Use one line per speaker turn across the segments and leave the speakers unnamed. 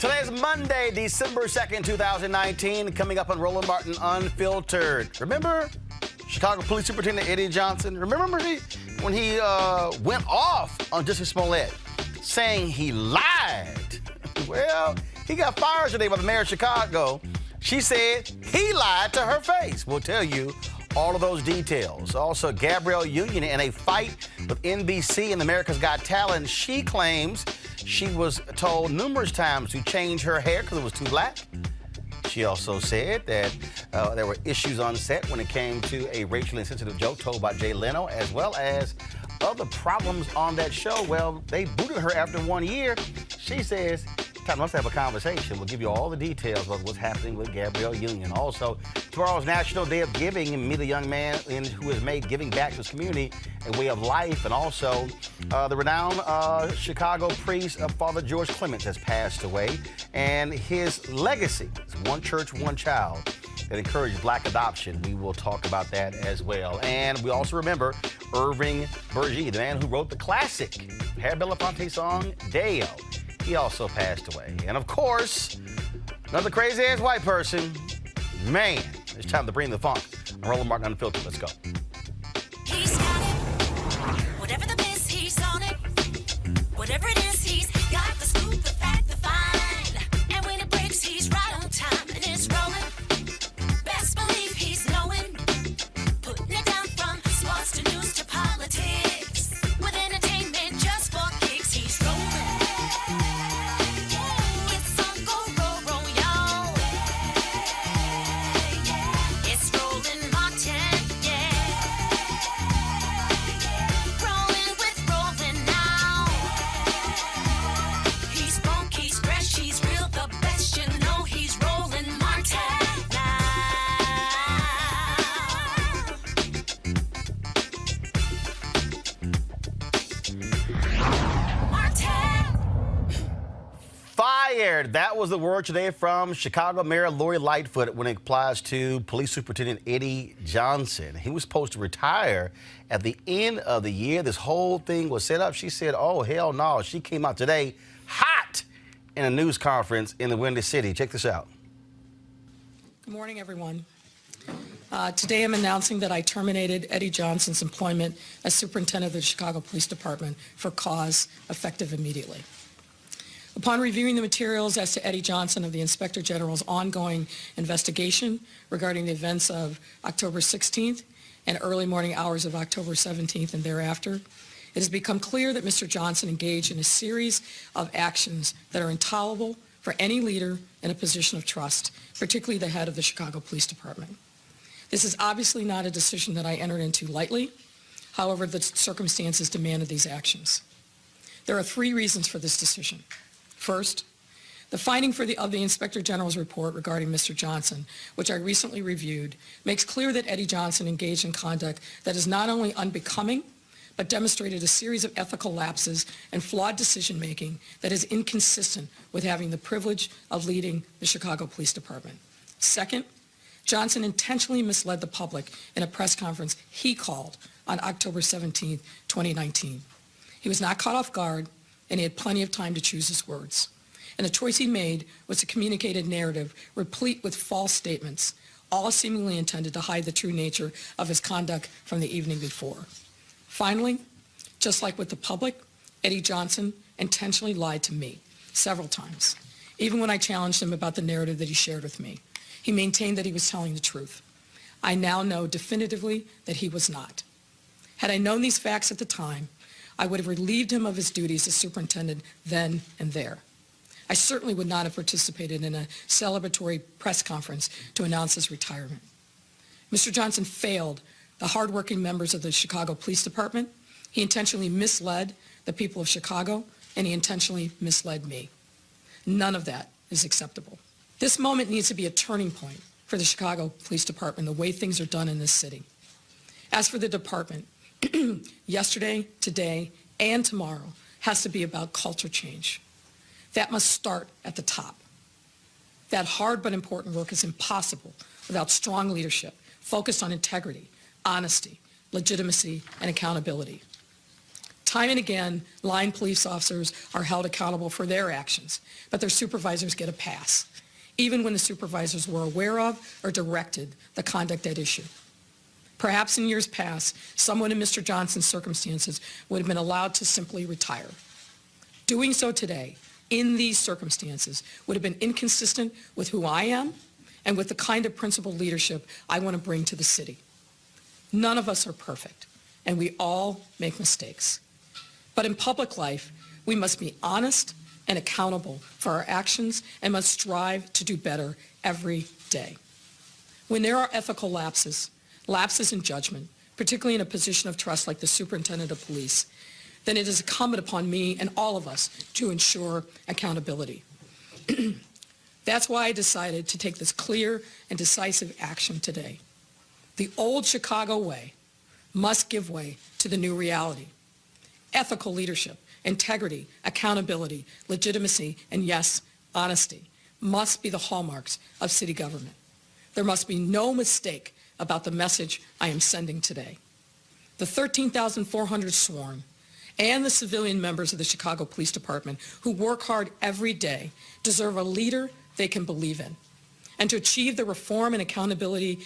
Today is Monday, December 2nd, 2019. Coming up on Roland Martin Unfiltered. Remember Chicago Police Superintendent Eddie Johnson? Remember when he went off on Justice Smollett, saying he lied? Well, he got fired today by the mayor of Chicago. She said he lied to her face. We'll tell you all of those details. Also, Gabrielle Union in a fight with NBC and America's Got Talent. She claims she was told numerous times to change her hair because it was too black. She also said that there were issues on set when it came to a racially insensitive joke told by Jay Leno, as well as other problems on that show. Well, they booted her after 1 year. She says, time for us to have a conversation. We'll give you all the details about what's happening with Gabrielle Union. Also, tomorrow's National Day of Giving, and meet a young man who has made giving back to his community a way of life. And also, the renowned Chicago priest, Father George Clements, has passed away. And his legacy is one church, one child that encouraged black adoption. We will talk about that as well. And we also remember Irving Burgie, the man who wrote the classic Harry Belafonte song, Deo. He also passed away. And of course, another crazy-ass white person. Man, it's time to bring the funk. I'm Roland Martin Unfiltered. Let's go.
He's got it. Whatever the biz, he's on it. Whatever it is, he's got the scoop, the fact, the fine. And when it breaks, he's right on time. And it's rolling. Best believe he's knowing. Putting it down from sports to news to politics. With entertainment just for kicks, he's rolling.
That was the word today from Chicago Mayor Lori Lightfoot when it applies to Police Superintendent Eddie Johnson. He was supposed to retire at the end of the year. This whole thing was set up. She said, oh, hell no. She came out today hot in a news conference in the Windy City. Check this out.
Good morning, everyone. Today I'm announcing that I terminated Eddie Johnson's employment as superintendent of the Chicago Police Department for cause effective immediately. Upon reviewing the materials as to Eddie Johnson of the Inspector General's ongoing investigation regarding the events of October 16th and early morning hours of October 17th and thereafter, it has become clear that Mr. Johnson engaged in a series of actions that are intolerable for any leader in a position of trust, particularly the head of the Chicago Police Department. This is obviously not a decision that I entered into lightly. However, the circumstances demanded these actions. There are three reasons for this decision. First, the finding of the Inspector General's report regarding Mr. Johnson, which I recently reviewed, makes clear that Eddie Johnson engaged in conduct that is not only unbecoming, but demonstrated a series of ethical lapses and flawed decision-making that is inconsistent with having the privilege of leading the Chicago Police Department. Second, Johnson intentionally misled the public in a press conference he called on October 17, 2019. He was not caught off guard, and he had plenty of time to choose his words. And the choice he made was to communicate a narrative replete with false statements, all seemingly intended to hide the true nature of his conduct from the evening before. Finally, just like with the public, Eddie Johnson intentionally lied to me several times. Even when I challenged him about the narrative that he shared with me, he maintained that he was telling the truth. I now know definitively that he was not. Had I known these facts at the time, I would have relieved him of his duties as superintendent then and there. I certainly would not have participated in a celebratory press conference to announce his retirement. Mr. Johnson failed the hardworking members of the Chicago Police Department. He intentionally misled the people of Chicago, and he intentionally misled me. None of that is acceptable. This moment needs to be a turning point for the Chicago Police Department, the way things are done in this city. As for the department, yesterday, today, and tomorrow has to be about culture change. That must start at the top. That hard but important work is impossible without strong leadership focused on integrity, honesty, legitimacy, and accountability. Time and again, line police officers are held accountable for their actions, but their supervisors get a pass, even when the supervisors were aware of or directed the conduct at issue. Perhaps in years past, someone in Mr. Johnson's circumstances would have been allowed to simply retire. Doing so today, in these circumstances, would have been inconsistent with who I am and with the kind of principled leadership I want to bring to the city. None of us are perfect, and we all make mistakes. But in public life, we must be honest and accountable for our actions and must strive to do better every day. When there are ethical lapses in judgment, particularly in a position of trust like the superintendent of police, then it is incumbent upon me and all of us to ensure accountability. That's why I decided to take this clear and decisive action today. The old Chicago way must give way to the new reality. Ethical leadership, integrity, accountability, legitimacy, and yes, honesty must be the hallmarks of city government. There must be no mistake about the message I am sending today. The 13,400 sworn and the civilian members of the Chicago Police Department who work hard every day deserve a leader they can believe in. And to achieve the reform and accountability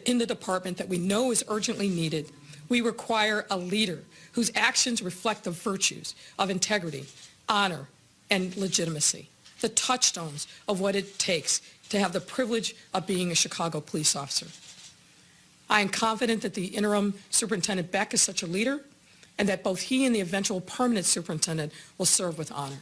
in the department that we know is urgently needed, we require a leader whose actions reflect the virtues of integrity, honor, and legitimacy, the touchstones of what it takes to have the privilege of being a Chicago police officer. I am confident that the interim Superintendent Beck is such a leader, and that both he and the eventual permanent superintendent will serve with honor.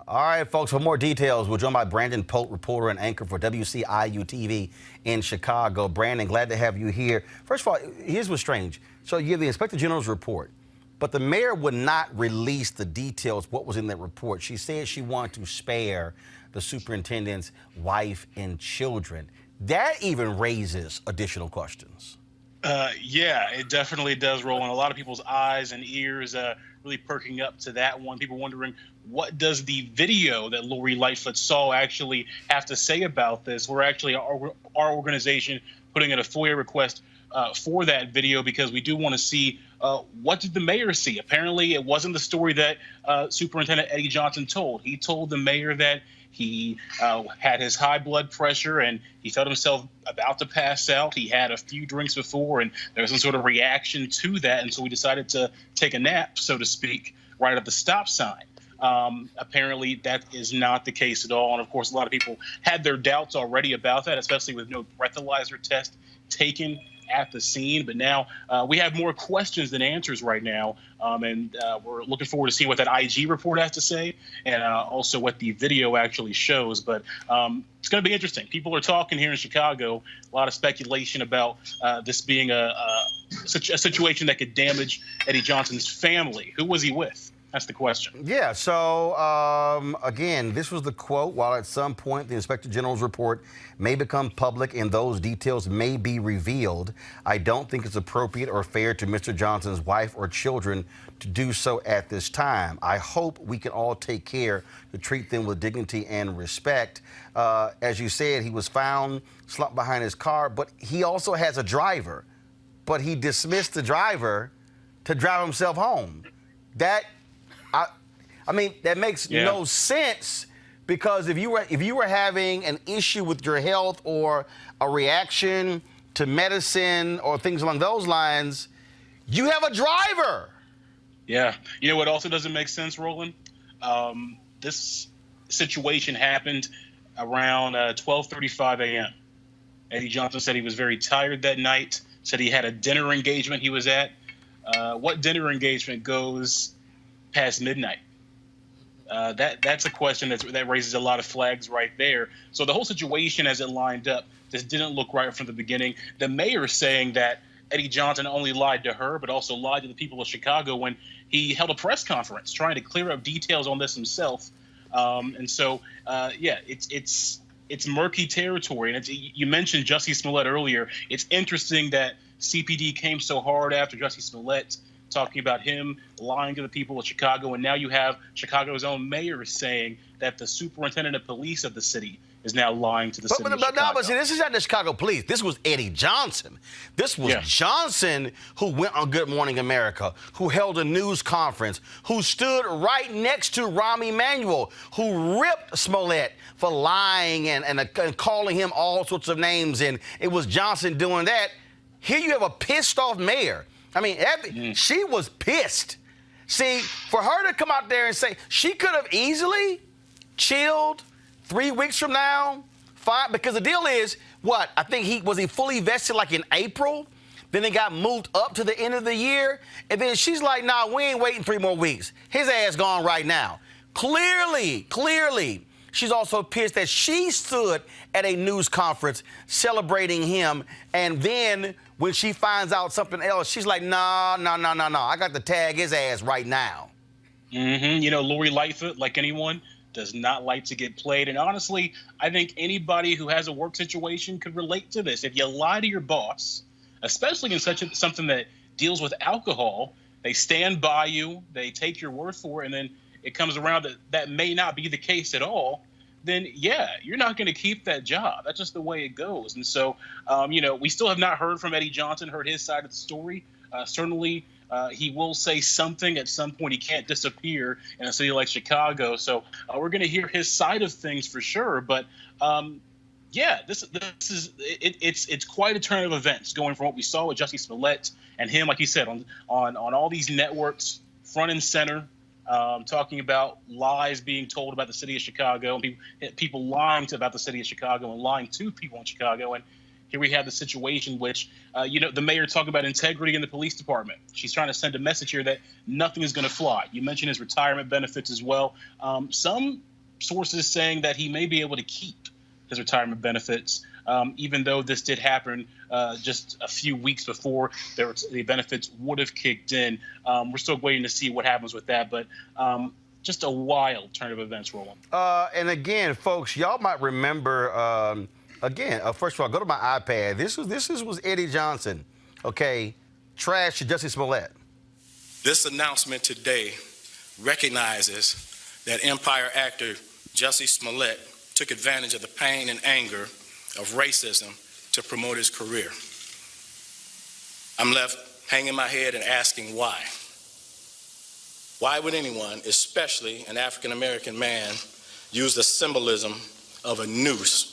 All right, folks, for more details, we're joined by Brandon Pope, reporter and anchor for WCIU-TV in Chicago. Brandon, glad to have you here. First of all, here's what's strange. So you have the Inspector General's report, but the mayor would not release the details, what was in that report. She said she wanted to spare the superintendent's wife and children. That even raises additional questions.
Yeah, it definitely does, Roland. A lot of people's eyes and ears really perking up to that one. People wondering, what does the video that Lori Lightfoot saw actually have to say about this? We're actually, our organization, putting in a FOIA request for that video because we do want to see what did the mayor see. Apparently, it wasn't the story that Superintendent Eddie Johnson told. He told the mayor that he had his high blood pressure and he felt himself about to pass out. He had a few drinks before and there was some sort of reaction to that. And so we decided to take a nap, so to speak, right at the stop sign. Apparently that is not the case at all. And of course, a lot of people had their doubts already about that, especially with no breathalyzer test taken at the scene. But now we have more questions than answers right now. And we're looking forward to seeing what that IG report has to say and also what the video actually shows. But it's going to be interesting. People are talking here in Chicago, a lot of speculation about this being a situation that could damage Eddie Johnson's family. Who was he with? That's the question.
Yeah, so again, this was the quote. While at some point the Inspector General's report may become public and those details may be revealed, I don't think it's appropriate or fair to Mr. Johnson's wife or children to do so at this time. I hope we can all take care to treat them with dignity and respect. As you said, he was found slumped behind his car, but he also has a driver. But he dismissed the driver to drive himself home. I mean, that makes no sense, because if you were having an issue with your health or a reaction to medicine or things along those lines, you have a driver. Yeah.
You know what also doesn't make sense, Roland? This situation happened around 12:35 a.m. Eddie Johnson said he was very tired that night, said he had a dinner engagement he was at. What dinner engagement goes past midnight? That's a question that raises a lot of flags right there. So the whole situation as it lined up just didn't look right from the beginning. The mayor saying that Eddie Johnson only lied to her, but also lied to the people of Chicago when he held a press conference trying to clear up details on this himself. And so, it's murky territory. And you mentioned Jussie Smollett earlier. It's interesting that CPD came so hard after Jussie Smollett, talking about him lying to the people of Chicago. And now you have Chicago's own mayor saying that the superintendent of police of the city is now lying to the city of Chicago.
But see, this is not the Chicago police. This was Eddie Johnson. This was Johnson who went on Good Morning America, who held a news conference, who stood right next to Rahm Emanuel, who ripped Smollett for lying and calling him all sorts of names. And it was Johnson doing that. Here you have a pissed off mayor. I mean, she was pissed. See, for her to come out there and say she could have easily chilled 3 weeks from now, fine, because the deal is, what? I think he fully vested like in April. Then it got moved up to the end of the year. And then she's like, nah, we ain't waiting 3 more weeks. His ass gone right now. Clearly, she's also pissed that she stood at a news conference celebrating him. And then when she finds out something else, she's like, no. I got to tag his ass right now.
You know, Lori Lightfoot, like anyone, does not like to get played. And honestly, I think anybody who has a work situation could relate to this. If you lie to your boss, especially in something that deals with alcohol, they stand by you, they take your word for it, and then it comes around that may not be the case at all, then yeah, you're not going to keep that job. That's just the way it goes. And so, you know, we still have not heard from Eddie Johnson, heard his side of the story. Certainly, he will say something at some point. He can't disappear in a city like Chicago. So we're going to hear his side of things for sure. But yeah, it's quite a turn of events going from what we saw with Jussie Smollett and him, like you said, on all these networks, front and center. Talking about lies being told about the city of Chicago and people lying about the city of Chicago and lying to people in Chicago. And here we have the situation which, you know, the mayor talking about integrity in the police department. She's trying to send a message here that nothing is going to fly. You mentioned his retirement benefits as well. Some sources saying that he may be able to keep his retirement benefits, even though this did happen just a few weeks before the benefits would have kicked in. We're still waiting to see what happens with that, but just a wild turn of events, Roland.
And again, folks, y'all might remember, first of all, go to my iPad. This was Eddie Johnson, okay, trash to Jussie Smollett.
This announcement today recognizes that Empire actor Jussie Smollett took advantage of the pain and anger of racism to promote his career. I'm left hanging my head and asking why. Why would anyone, especially an African-American man, use the symbolism of a noose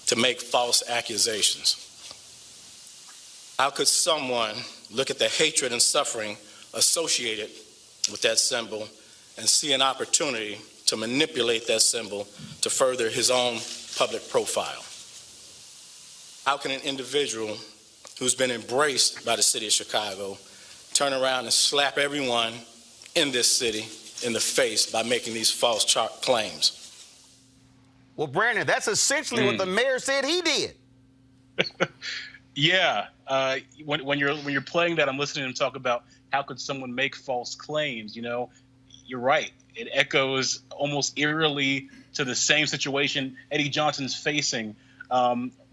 to make false accusations? How could someone look at the hatred and suffering associated with that symbol and see an opportunity to manipulate that symbol to further his own public profile? How can an individual who's been embraced by the city of Chicago turn around and slap everyone in this city in the face by making these false claims?
Well, Brandon, that's essentially what the mayor said he did.
Yeah, when you're playing that, I'm listening to him talk about how could someone make false claims. You know, you're right. It echoes almost eerily to the same situation Eddie Johnson's facing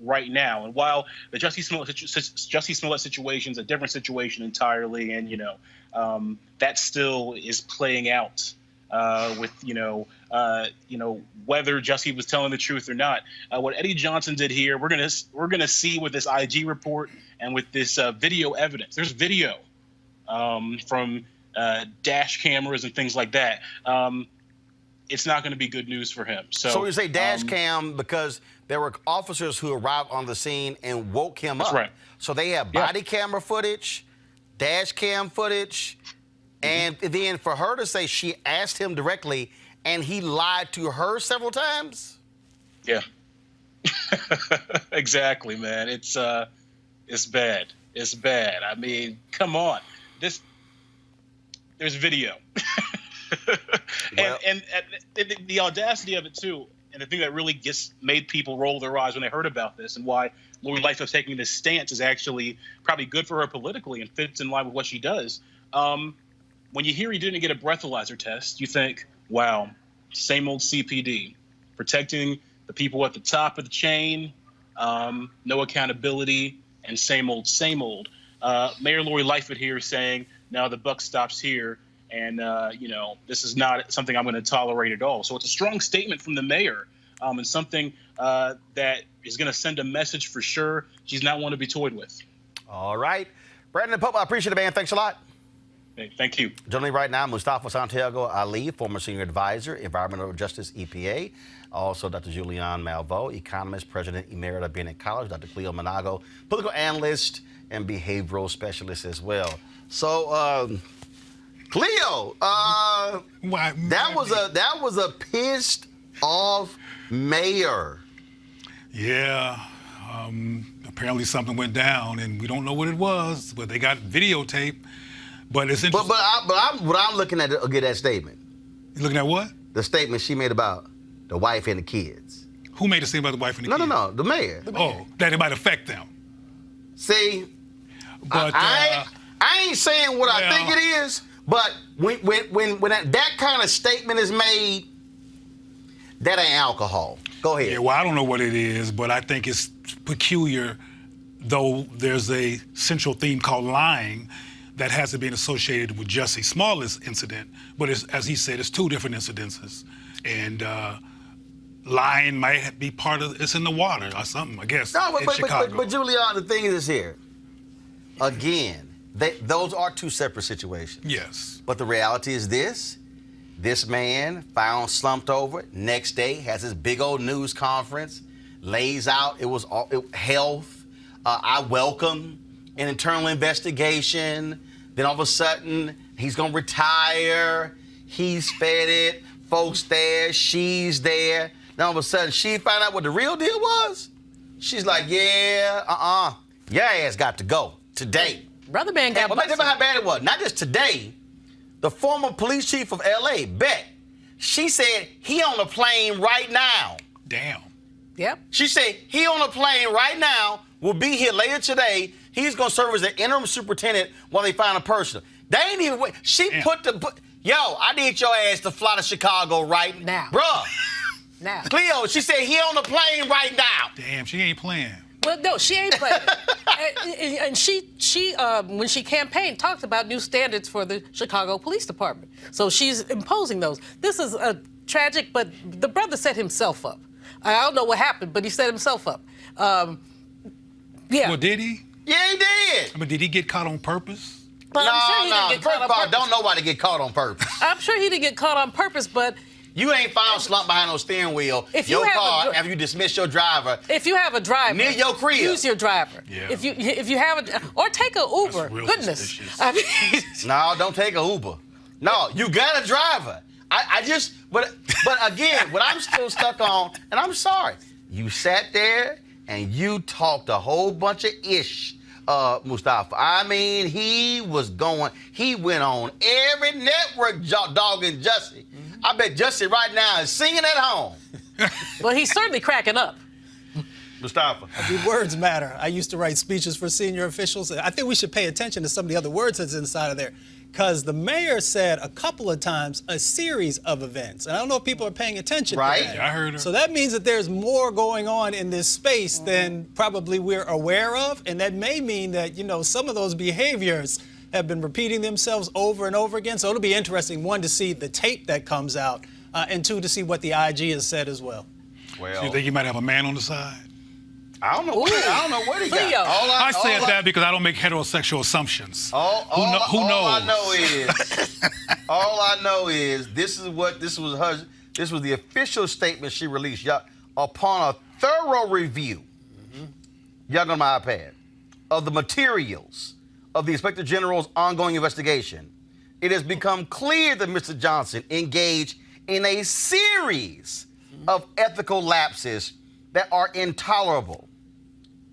right now. And while the Jussie Smollett situation is a different situation entirely, and you know that still is playing out with whether Jussie was telling the truth or not. What Eddie Johnson did here, we're gonna see with this IG report and with this video evidence. There's video from dash cameras and things like that. It's not going to be good news for him. So
you say dash cam because there were officers who arrived on the scene and woke him up.
That's right.
So they have body camera footage, dash cam footage, and then for her to say she asked him directly and he lied to her several times.
Yeah. Exactly, man. It's bad. It's bad. I mean, come on. There's video.
Well,
and the audacity of it too, and the thing that really made people roll their eyes when they heard about this, and why Lori Lightfoot taking this stance is actually probably good for her politically and fits in line with what she does. When you hear he didn't get a breathalyzer test, you think, wow, same old CPD, protecting the people at the top of the chain, no accountability, and same old, same old. Mayor Lori Lightfoot here is saying, now the buck stops here. And, this is not something I'm going to tolerate at all. So it's a strong statement from the mayor. and something that is going to send a message for sure. She's not one to be toyed with.
All right. Brandon Pope, I appreciate it, man. Thanks a lot.
Hey, thank you.
Joining me right now, Mustafa Santiago Ali, former senior advisor, Environmental Justice, EPA. Also, Dr. Julian Malveaux, economist, president emerita, Bennett College. Dr. Cleo Monago, political analyst and behavioral specialist as well. So, Cleo, that was a pissed off mayor.
Yeah. Apparently something went down, and we don't know what it was, but they got videotape. But it's interesting.
But I'm looking at that statement.
You looking at what?
The statement she made about the wife and the kids.
Who made the statement about the wife and the kids?
No, the mayor.
Oh, that it might affect them.
See,
but
I ain't saying what I think it is, but when that kind of statement is made, that ain't alcohol. Go ahead.
Yeah, well, I don't know what it is, but I think it's peculiar, though there's a central theme called lying that hasn't been associated with Jussie Smollett's incident, but as he said, it's two different incidences. And lying might be part of it's in the water or something, I guess, in Chicago.
But Julian, the thing is here, again, those are two separate situations.
Yes.
But the reality is this man found slumped over, next day has his big old news conference, lays out, health, I welcome an internal investigation, then all of a sudden he's gonna retire, he's fed it, folks there, she's there, then all of a sudden she found out what the real deal was. She's like, yeah, your ass got to go today.
Brother man got busted.
Remember how bad it was, not just today. The former police chief of LA, Beck, she said he on a plane right now.
Damn.
Yep.
She said he on a plane right now, will be here later today. He's going to serve as the interim superintendent while they find a person. They ain't even wait. She put I need your ass to fly to Chicago right
now.
Bruh.
Now.
Cleo, she said he on the plane right now.
Damn, she ain't playing.
Well, no, she ain't playing. and she when she campaigned, talked about new standards for the Chicago Police Department. So she's imposing those. This is tragic, but the brother set himself up. I don't know what happened, but he set himself up. Yeah.
Well, did he?
Yeah, he did.
I mean, did he get caught on purpose?
But I'm sure he didn't get caught on purpose.
Don't nobody get caught on purpose.
I'm sure he didn't get caught on purpose, but
you ain't found slumped behind no steering wheel.
If you
your
have
car after you dismiss your driver.
If you have a driver
near your crib,
use your driver.
Yeah.
If you have or take an Uber.
That's real
Goodness.
suspicious.
I mean,
no, don't take a Uber. No, you got a driver. But again, what I'm still stuck on, and I'm sorry, you sat there and you talked a whole bunch of ish, Mustafa. I mean, he went on every network dogging Jussie. Mm-hmm. I bet Jussie right now is singing at home.
well, he's certainly cracking up.
Mustafa.
The words matter. I used to write speeches for senior officials. I think we should pay attention to some of the other words that's inside of there. Because the mayor said a couple of times a series of events. And I don't know if people are paying attention to that.
Yeah, I heard her.
So that means that there's more going on in this space than probably we're aware of. And that may mean that, some of those behaviors have been repeating themselves over and over again. So it'll be interesting, one, to see the tape that comes out, and two, to see what the IG has said as well.
So you think he might have a man on the side?
I don't know what he got.
Leo.
I say that because I don't make heterosexual assumptions. Who knows?
All I know is this was the official statement she released. Upon a thorough review, y'all on my iPad, of the materials of the Inspector General's ongoing investigation, it has become clear that Mr. Johnson engaged in a series of ethical lapses that are intolerable.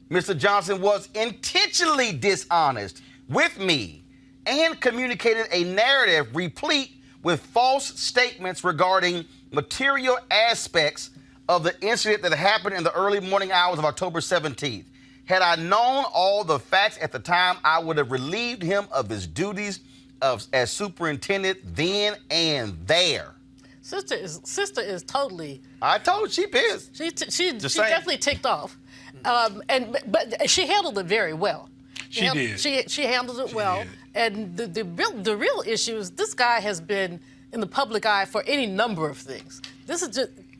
Mr. Johnson was intentionally dishonest with me and communicated a narrative replete with false statements regarding material aspects of the incident that happened in the early morning hours of October 17th. Had I known all the facts at the time, I would have relieved him of his duties as superintendent then and there.
Sister is totally.
I told she pissed.
She definitely ticked off, but she handled it very well.
She did.
She handled it well. And the real issue is this guy has been in the public eye for any number of things. This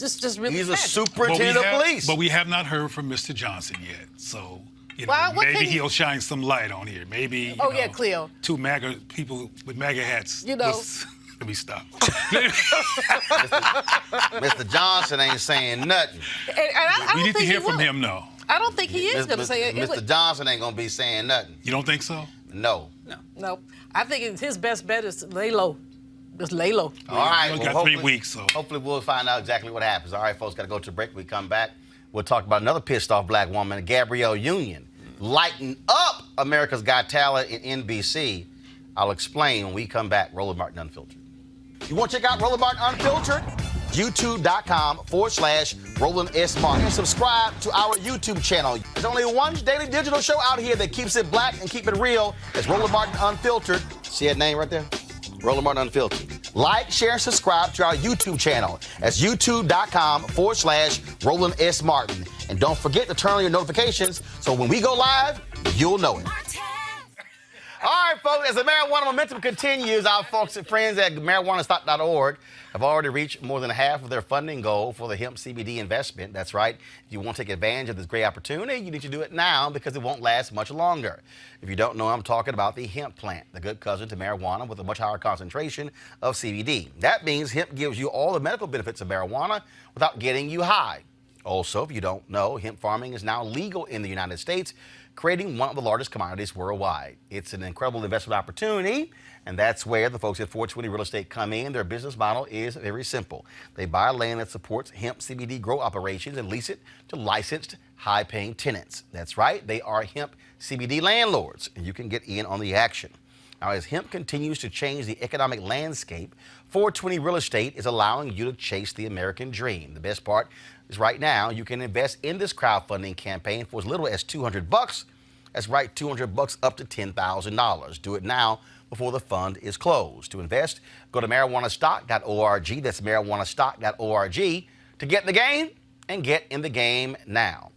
just really
He's a
tragic.
superintendent of police.
But we have not heard from Mr. Johnson yet. So,
Well, what
maybe
can
he'll shine some light on here. Maybe,
Oh, yeah, Cleo.
two MAGA people with MAGA hats. Let me stop.
Mr. Johnson ain't saying nothing.
And I
We
don't
need to
think
hear
he
from
will.
him, no.
I don't think he is going to say it.
Mr. Johnson ain't gonna be saying nothing.
You don't think so?
No.
No, I think his best bet is to lay low. Just lay low.
All right.
We
well,
got 3
hopefully-
weeks, so.
Hopefully we'll find out exactly what happens. All right, folks, got to go to a break. We come back. We'll talk about another pissed off black woman, Gabrielle Union, lighting up America's Got Talent in NBC. I'll explain when we come back. Roland Martin Unfiltered. You want to check out Roland Martin Unfiltered? YouTube.com/Roland S. Martin. And subscribe to our YouTube channel. There's only one daily digital show out here that keeps it black and keep it real. It's Roland Martin Unfiltered. See that name right there? Roland Martin Unfiltered. Like, share, and subscribe to our YouTube channel. That's youtube.com/Roland S. Martin. And don't forget to turn on your notifications so when we go live, you'll know it. All right, folks, as the marijuana momentum continues, our folks and friends at marijuanastop.org have already reached more than half of their funding goal for the hemp CBD investment. That's right. If you want to take advantage of this great opportunity, you need to do it now because it won't last much longer. If you don't know, I'm talking about the hemp plant, the good cousin to marijuana with a much higher concentration of CBD. That means hemp gives you all the medical benefits of marijuana without getting you high. Also, if you don't know, hemp farming is now legal in the United States, creating one of the largest commodities worldwide. It's an incredible investment opportunity, and that's where the folks at 420 Real Estate come in. Their business model is very simple. They buy land that supports hemp CBD grow operations and lease it to licensed, high-paying tenants. That's right, they are hemp CBD landlords, and you can get in on the action. Now, as hemp continues to change the economic landscape, 420 Real Estate is allowing you to chase the American dream. The best part is right now you can invest in this crowdfunding campaign for as little as $200. That's right, $200 up to $10,000. Do it now before the fund is closed. To invest, go to marijuanastock.org. That's marijuanastock.org to get in the game and get in the game now.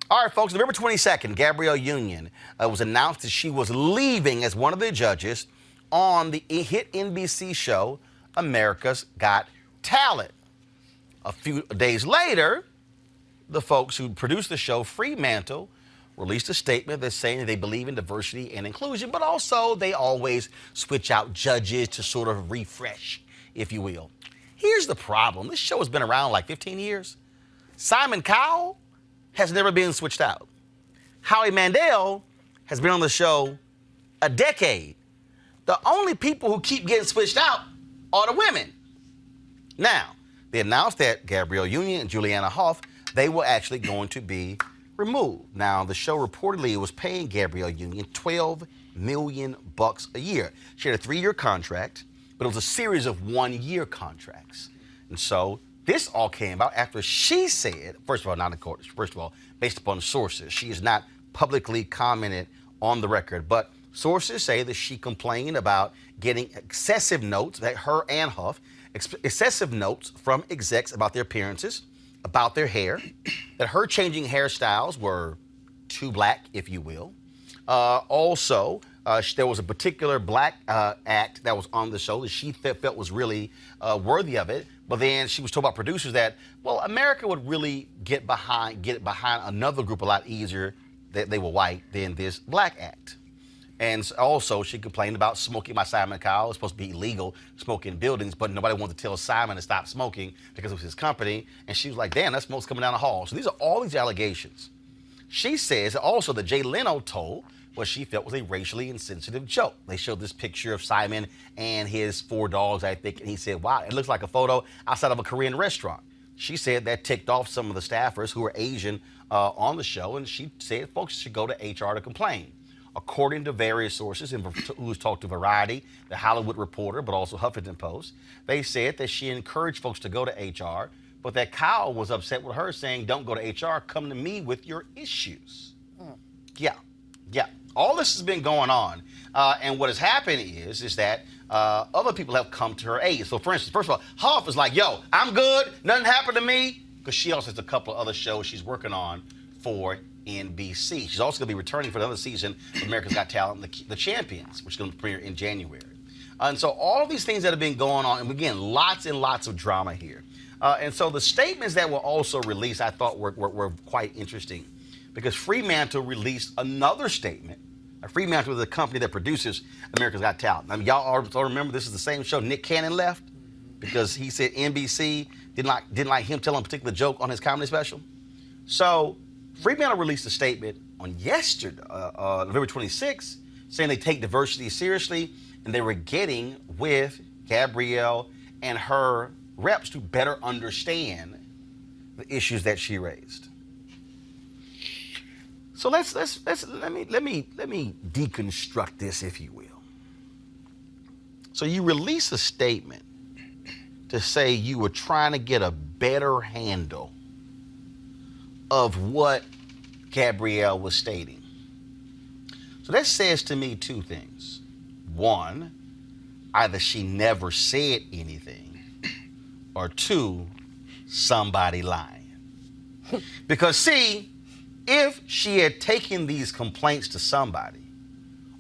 All right, folks, November 22nd, Gabrielle Union was announced that she was leaving as one of the judges on the hit NBC show, America's Got Talent. A few days later, the folks who produced the show, Fremantle, released a statement that's saying that they believe in diversity and inclusion, but also they always switch out judges to sort of refresh, if you will. Here's the problem. This show has been around like 15 years. Simon Cowell has never been switched out. Howie Mandel has been on the show a decade. The only people who keep getting switched out are the women. Now, they announced that Gabrielle Union and Juliana Hough, they were actually going to be removed. Now, the show reportedly was paying Gabrielle Union $12 million a year. She had a 3-year contract, but it was a series of 1-year contracts. And so this all came about after she said, first of all, not in court, first of all, based upon sources, she has not publicly commented on the record, but sources say that she complained about getting excessive notes, that her and Huff, excessive notes from execs about their appearances, about their hair, that her changing hairstyles were too black, if you will. Also, there was a particular black act that was on the show that she felt was really worthy of it. But then she was told by producers that, well, America would really get it behind another group a lot easier that they were white than this black act. And also, she complained about smoking by Simon Cowell. It's supposed to be illegal, smoking in buildings, but nobody wanted to tell Simon to stop smoking because it was his company. And she was like, damn, that smoke's coming down the hall. So these are all these allegations. She says also that Jay Leno told what she felt was a racially insensitive joke. They showed this picture of Simon and his 4 dogs, I think, and he said, wow, it looks like a photo outside of a Korean restaurant. She said that ticked off some of the staffers who were Asian on the show, and she said folks should go to HR to complain. According to various sources who's talked to Variety, The Hollywood Reporter, but also Huffington Post, they said that she encouraged folks to go to HR, but that Kyle was upset with her saying, don't go to HR, come to me with your issues. Yeah. All this has been going on, and what has happened is that other people have come to her aid. So, for instance, first of all, Huff is like, yo, I'm good, nothing happened to me, because she also has a couple of other shows she's working on for NBC. She's also going to be returning for another season of America's Got Talent, The Champions, which is going to premiere in January. And so all of these things that have been going on, and again, lots and lots of drama here. And so the statements that were also released, I thought were quite interesting, because Fremantle released another statement. Fremantle is a company that produces America's Got Talent. I mean, y'all all remember this is the same show Nick Cannon left because he said NBC didn't like him telling a particular joke on his comedy special. So Fremantle released a statement on yesterday, November 26th, saying they take diversity seriously, and they were getting with Gabrielle and her reps to better understand the issues that she raised. So let me deconstruct this, if you will. So you release a statement to say you were trying to get a better handle of what Gabrielle was stating. So that says to me two things. One, either she never said anything, or two, somebody lying. Because see, if she had taken these complaints to somebody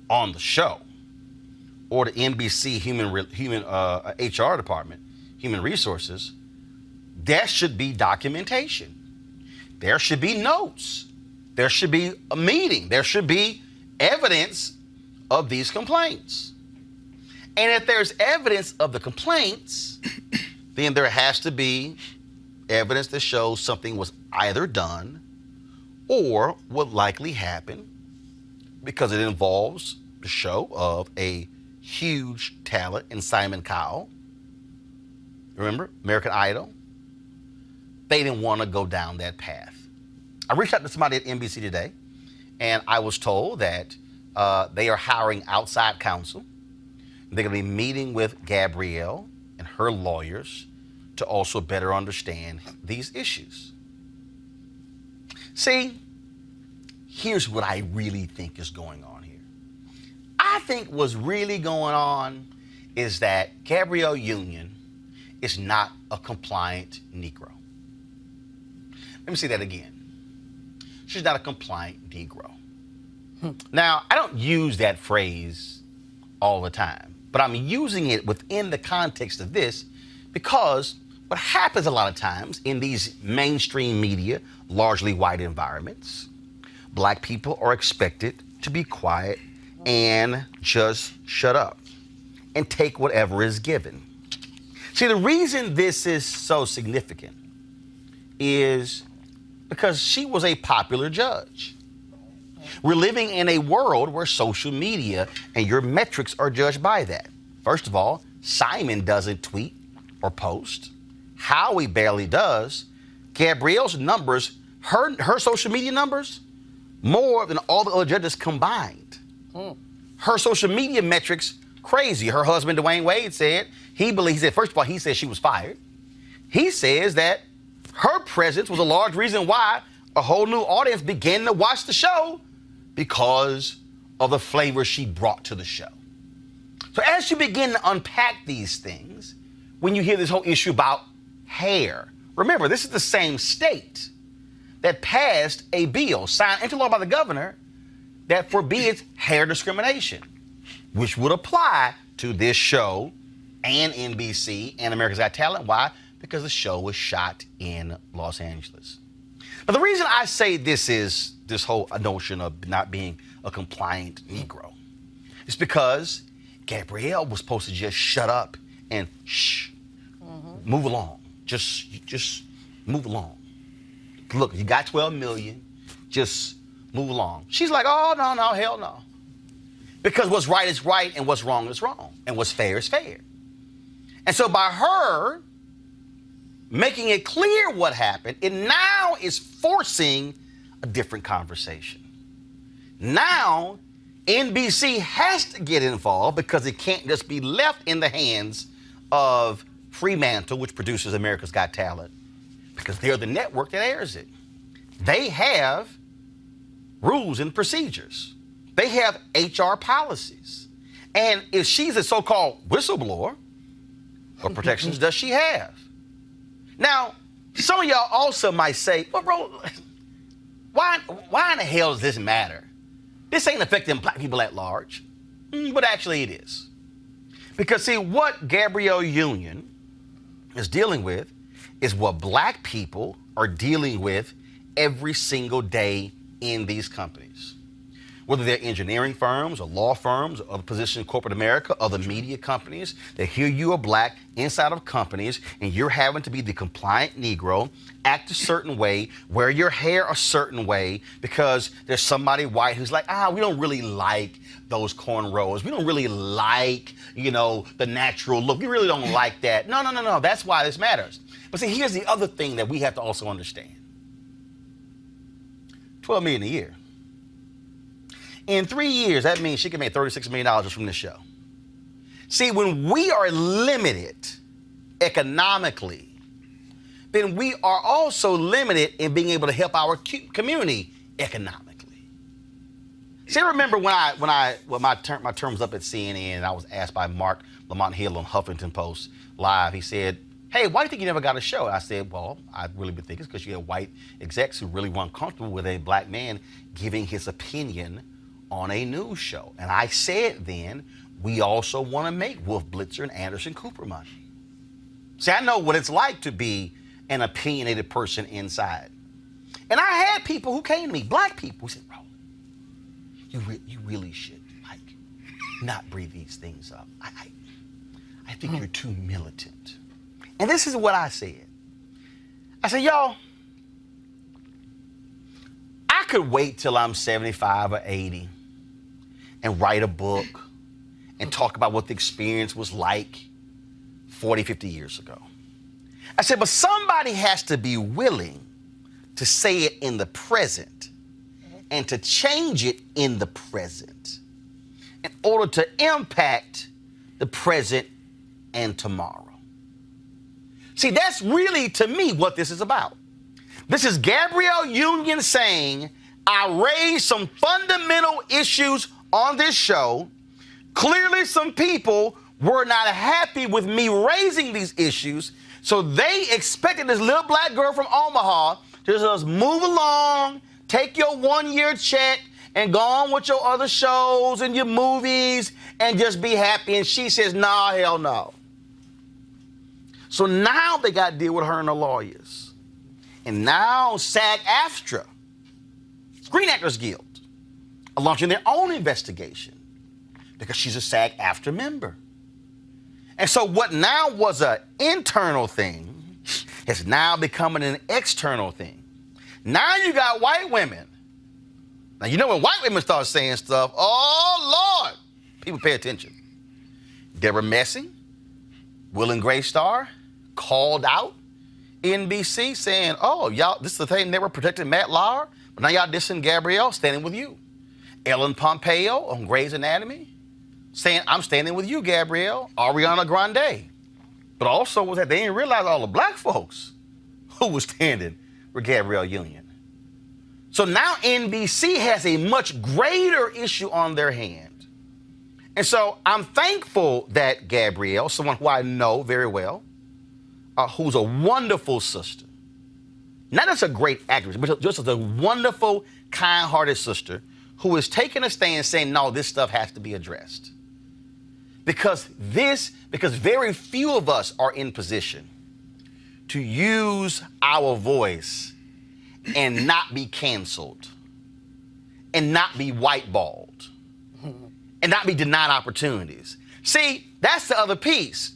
on the show or the NBC human HR department, human resources, there should be documentation. There should be notes. There should be a meeting. There should be evidence of these complaints. And if there's evidence of the complaints, then there has to be evidence that shows something was either done or would likely happen, because it involves the show of a huge talent in Simon Cowell. Remember, American Idol? They didn't want to go down that path. I reached out to somebody at NBC today, and I was told that they are hiring outside counsel. They're going to be meeting with Gabrielle and her lawyers to also better understand these issues. See, here's what I really think is going on here. I think what's really going on is that Gabrielle Union is not a compliant Negro. Let me say that again. She's not a compliant Negro. Now, I don't use that phrase all the time, but I'm using it within the context of this because what happens a lot of times in these mainstream media, largely white environments, black people are expected to be quiet and just shut up and take whatever is given. See, the reason this is so significant is because she was a popular judge. We're living in a world where social media and your metrics are judged by that. First of all, Simon doesn't tweet or post. Howie barely does. Gabrielle's numbers, her social media numbers, more than all the other judges combined. Her social media metrics, crazy. Her husband, Dwayne Wade, said, first of all, he said she was fired. He says that her presence was a large reason why a whole new audience began to watch the show because of the flavor she brought to the show. So as you begin to unpack these things, when you hear this whole issue about hair, remember, this is the same state that passed a bill signed into law by the governor that forbids hair discrimination, which would apply to this show and NBC and America's Got Talent. Why? Because the show was shot in Los Angeles. But the reason I say this is this whole notion of not being a compliant Negro is because Gabrielle was supposed to just shut up and move along. Just move along. Look, you got 12 million, just move along. She's like, oh, no, hell no. Because what's right is right and what's wrong is wrong and what's fair is fair. And so by her making it clear what happened, it now is forcing a different conversation. Now, NBC has to get involved because it can't just be left in the hands of Fremantle, which produces America's Got Talent, because they're the network that airs it. They have rules and procedures. They have HR policies. And if she's a so-called whistleblower, what protections does she have? Now, some of y'all also might say, well, bro, why in the hell does this matter? This ain't affecting black people at large. But actually it is. Because see, what Gabrielle Union is dealing with is what black people are dealing with every single day in these companies. Whether they're engineering firms or law firms or other positions in corporate America, other media companies, they hear you are black inside of companies and you're having to be the compliant Negro, act a certain way, wear your hair a certain way because there's somebody white who's like, we don't really like those cornrows. We don't really like, the natural look. We really don't like that. No. That's why this matters. But see, here's the other thing that we have to also understand. $12 million a year. In 3 years, that means she can make $36 million just from this show. See, when we are limited economically, then we are also limited in being able to help our community economically. See, I remember when my term was up at CNN and I was asked by Mark Lamont Hill on Huffington Post Live. He said, "Hey, why do you think you never got a show?" And I said, well, I really been thinking it's because you have white execs who really weren't comfortable with a black man giving his opinion on a news show. And I said then, we also want to make Wolf Blitzer and Anderson Cooper money. See, I know what it's like to be an opinionated person inside. And I had people who came to me, black people, who said, Roland, you really should, not breathe these things up. I think you're too militant. And this is what I said. I said, y'all, I could wait till I'm 75 or 80 and write a book and talk about what the experience was like 40, 50 years ago. I said, but somebody has to be willing to say it in the present and to change it in the present in order to impact the present and tomorrow. See, that's really, to me, what this is about. This is Gabrielle Union saying, I raised some fundamental issues on this show. Clearly, some people were not happy with me raising these issues, so they expected this little black girl from Omaha to just move along, take your 1-year check, and go on with your other shows and your movies and just be happy. And she says, nah, hell no. So now they got to deal with her and her lawyers. And now SAG-AFTRA, Screen Actors Guild, are launching their own investigation because she's a SAG-AFTRA member. And so what now was an internal thing has now become an external thing. Now you got white women. Now, you know when white women start saying stuff, oh, Lord, people pay attention. Deborah Messing, Will and Grace Starr, called out NBC saying, oh, y'all, this is the thing, they were protecting Matt Lauer, but now y'all dissing Gabrielle, standing with you. Ellen Pompeo on Grey's Anatomy saying, I'm standing with you, Gabrielle. Ariana Grande. But also was that they didn't realize all the black folks who was standing with Gabrielle Union. So now NBC has a much greater issue on their hand. And so I'm thankful that Gabrielle, someone who I know very well, who's a wonderful sister, not just a great actress, but just as a wonderful, kind-hearted sister who is taking a stand saying, no, this stuff has to be addressed. Because very few of us are in position to use our voice and not be canceled and not be whiteballed and not be denied opportunities. See, that's the other piece.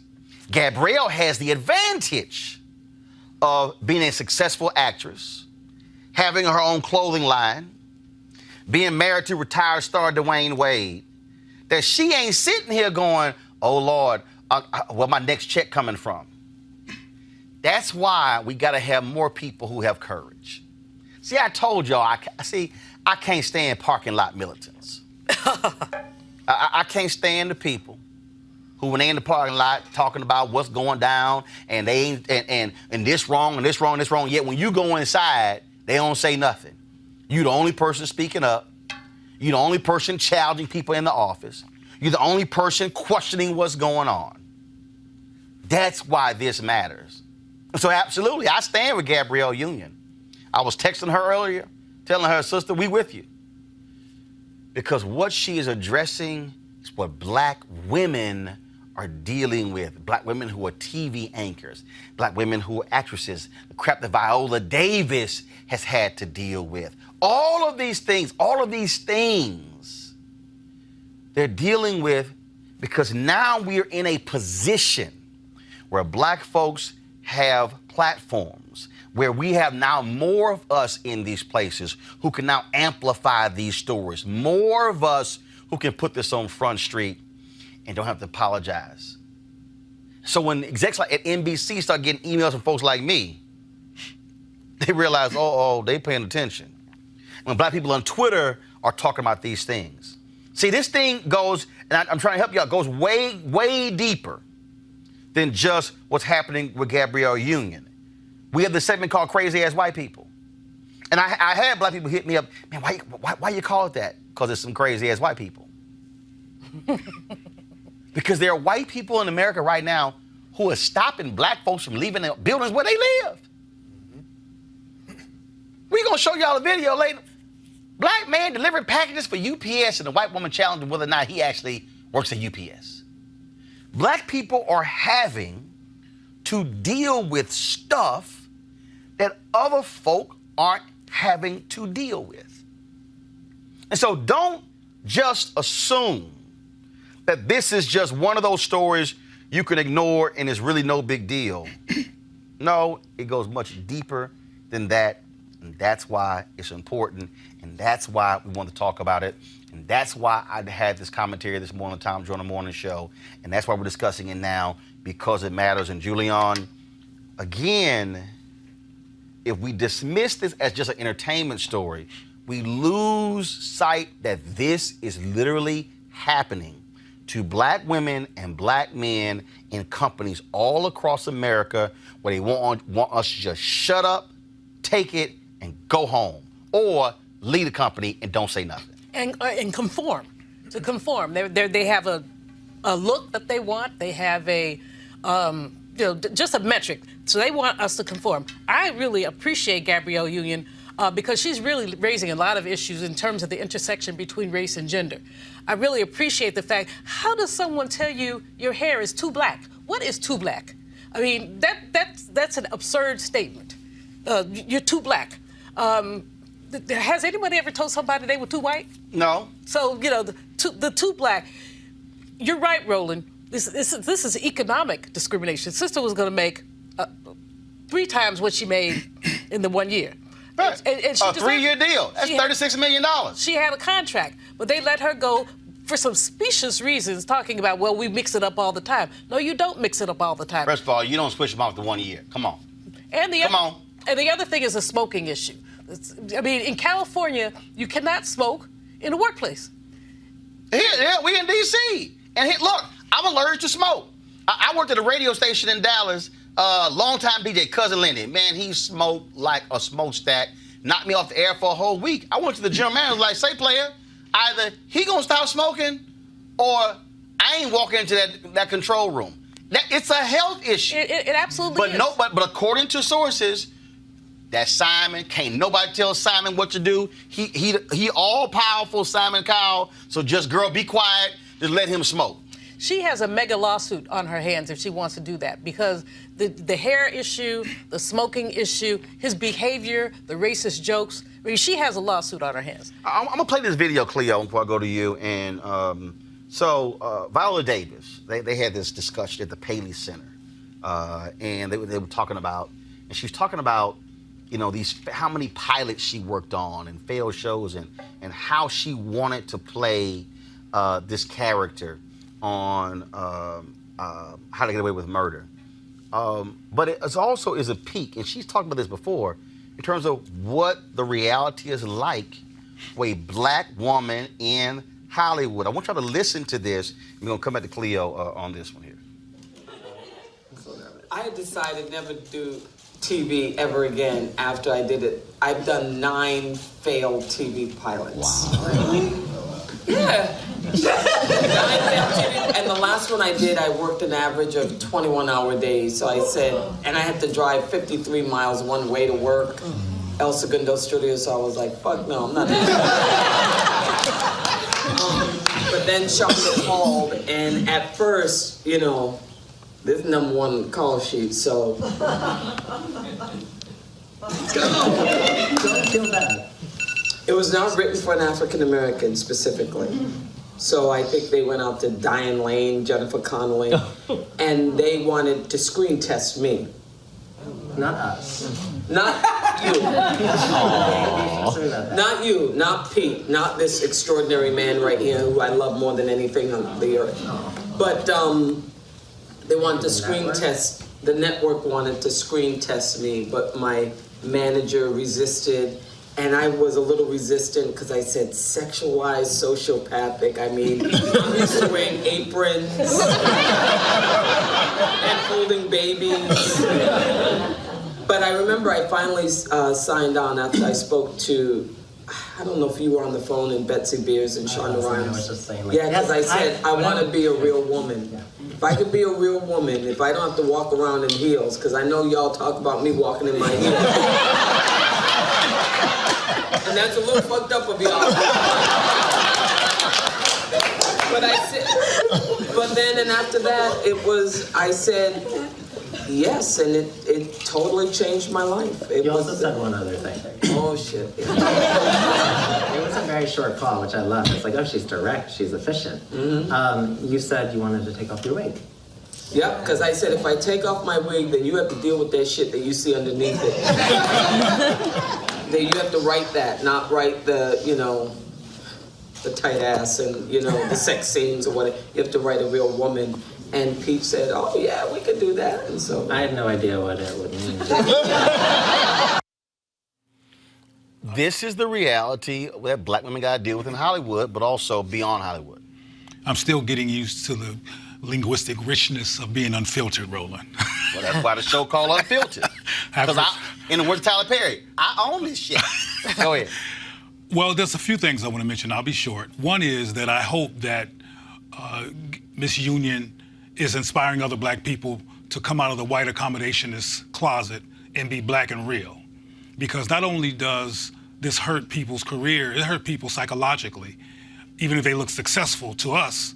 Gabrielle has the advantage of being a successful actress, having her own clothing line, being married to retired star Dwayne Wade, that she ain't sitting here going, oh, Lord, where my next check coming from? That's why we got to have more people who have courage. See, I told y'all, I can't stand parking lot militants. I can't stand the people who, when they in the parking lot talking about what's going down and they ain't, and this wrong and this wrong and this wrong, yet when you go inside, they don't say nothing. You the only person speaking up. You're the only person challenging people in the office. You're the only person questioning what's going on. That's why this matters. So absolutely, I stand with Gabrielle Union. I was texting her earlier, telling her, sister, we with you. Because what she is addressing is what black women are dealing with, black women who are TV anchors, black women who are actresses, the crap that Viola Davis has had to deal with. All of these things, they're dealing with because now we are in a position where black folks have platforms, where we have now more of us in these places who can now amplify these stories, more of us who can put this on Front Street and don't have to apologize. So when execs like at NBC start getting emails from folks like me, they realize, they paying attention. When black people on Twitter are talking about these things. See, this thing goes, and I'm trying to help you out, goes way, way deeper than just what's happening with Gabrielle Union. We have this segment called Crazy Ass White People. And I had black people hit me up, man, why you call it that? Because it's some crazy ass white people. Because there are white people in America right now who are stopping black folks from leaving the buildings where they live. We're going to show y'all a video later. Black man delivering packages for UPS and the white woman challenging whether or not he actually works at UPS. Black people are having to deal with stuff that other folk aren't having to deal with. And so don't just assume that this is just one of those stories you can ignore and it's really no big deal. No, it goes much deeper than that. And that's why it's important. And that's why we want to talk about it. And that's why I had this commentary this morning, Tom during the morning show. And that's why we're discussing it now, because it matters. And Julian, again, if we dismiss this as just an entertainment story, we lose sight that this is literally happening to black women and black men in companies all across America where they want us to just shut up, take it, and go home, or lead a company and don't say nothing.
And conform, to conform. They have a look that they want. They have a, just a metric. So they want us to conform. I really appreciate Gabrielle Union because she's really raising a lot of issues in terms of the intersection between race and gender. I really appreciate the fact, how does someone tell you your hair is too black? What is too black? I mean, that's an absurd statement. You're too black. Has anybody ever told somebody they were too white?
No.
So, the too black. You're right, Roland. This is economic discrimination. Sister was going to make 3 times what she made in the 1 year.
Right.
And she
a 3-year deal. That's $36 million.
She had a contract, but they let her go for some specious reasons, talking about, well, we mix it up all the time. No, you don't mix it up all the time.
First of all, you don't switch them off to 1 year. Come on.
And the other thing is a smoking issue. I mean, in California, you cannot smoke in the workplace.
Here, we in D.C. And look, I'm allergic to smoke. I worked at a radio station in Dallas, longtime DJ, Cousin Lenny. Man, he smoked like a smokestack, knocked me off the air for a whole week. I went to the general manager, like, say, player, either he gonna stop smoking or I ain't walking into that control room. It's a health issue.
It absolutely is.
But according to sources, that Simon, can't nobody tell Simon what to do. He all-powerful Simon Cowell, so just, girl, be quiet, just let him smoke.
She has a mega lawsuit on her hands if she wants to do that, because the hair issue, the smoking issue, his behavior, the racist jokes, I mean, she has a lawsuit on her hands.
I'm going to play this video, Cleo, before I go to you. And Viola Davis, they had this discussion at the Paley Center, and they were talking about, and she was talking about, how many pilots she worked on and failed shows, and how she wanted to play this character on How to Get Away with Murder. But it also is a peak, and she's talked about this before, in terms of what the reality is like for a black woman in Hollywood. I want y'all to listen to this. We're going to come back to Cleo on this one here.
I had decided never to do TV ever again after I did it. I've done 9 failed TV pilots.
Wow.
Really? Yeah. 9 failed TV. And the last one I did, I worked an average of 21-hour days. So I said, and I had to drive 53 miles one way to work. El Segundo Studios, so I was like, fuck no, I'm not doing that. But then Shonda called, and at first, you know, this number one call sheet, so.
Don't feel bad.
It was not written for an African American specifically. So I think they went out to Diane Lane, Jennifer Connelly, and they wanted to screen test me.
Not us.
Not you. Not you, not Pete, not this extraordinary man right here who I love more than anything on the earth. But they wanted to screen test, the network wanted to screen test me, but my manager resisted. And I was a little resistant because I said sexualized sociopathic. I mean, I'm used to wearing aprons and holding babies. But I remember I finally signed on after I spoke to, I don't know if you were on the phone, and Betsy Beers and Shonda Rhimes.
I was just saying, like,
yeah, because I said I want to be a real woman.
Yeah.
If I could be a real woman, if I don't have to walk around in heels, because I know y'all talk about me walking in my heels. And that's a little fucked up of y'all. But I said, but then and after that, I said yes, and it totally changed my life.
You also said one other thing.
Oh shit.
It was a very short call, which I love. It's like, oh, she's direct, she's efficient.
Mm-hmm.
You said you wanted to take off your wig.
Yep, because I said if I take off my wig, then you have to deal with that shit that you see underneath it. Then you have to write that, not write the, you know, the tight ass and, you know, the sex scenes or whatever. You have to write a real woman. And Pete said, oh yeah, we could do that. And so
I had no idea what it would mean.
This is the reality that black women got to deal with in Hollywood, but also beyond Hollywood.
I'm still getting used to the linguistic richness of being unfiltered, Roland.
Well, that's why the show called Unfiltered. Because in the words of Tyler Perry, I own this shit. Go ahead.
Well, there's a few things I want to mention. I'll be short. One is that I hope that Miss Union is inspiring other black people to come out of the white accommodationist closet and be black and real. Because not only does this hurt people's career, it hurt people psychologically. Even if they look successful to us,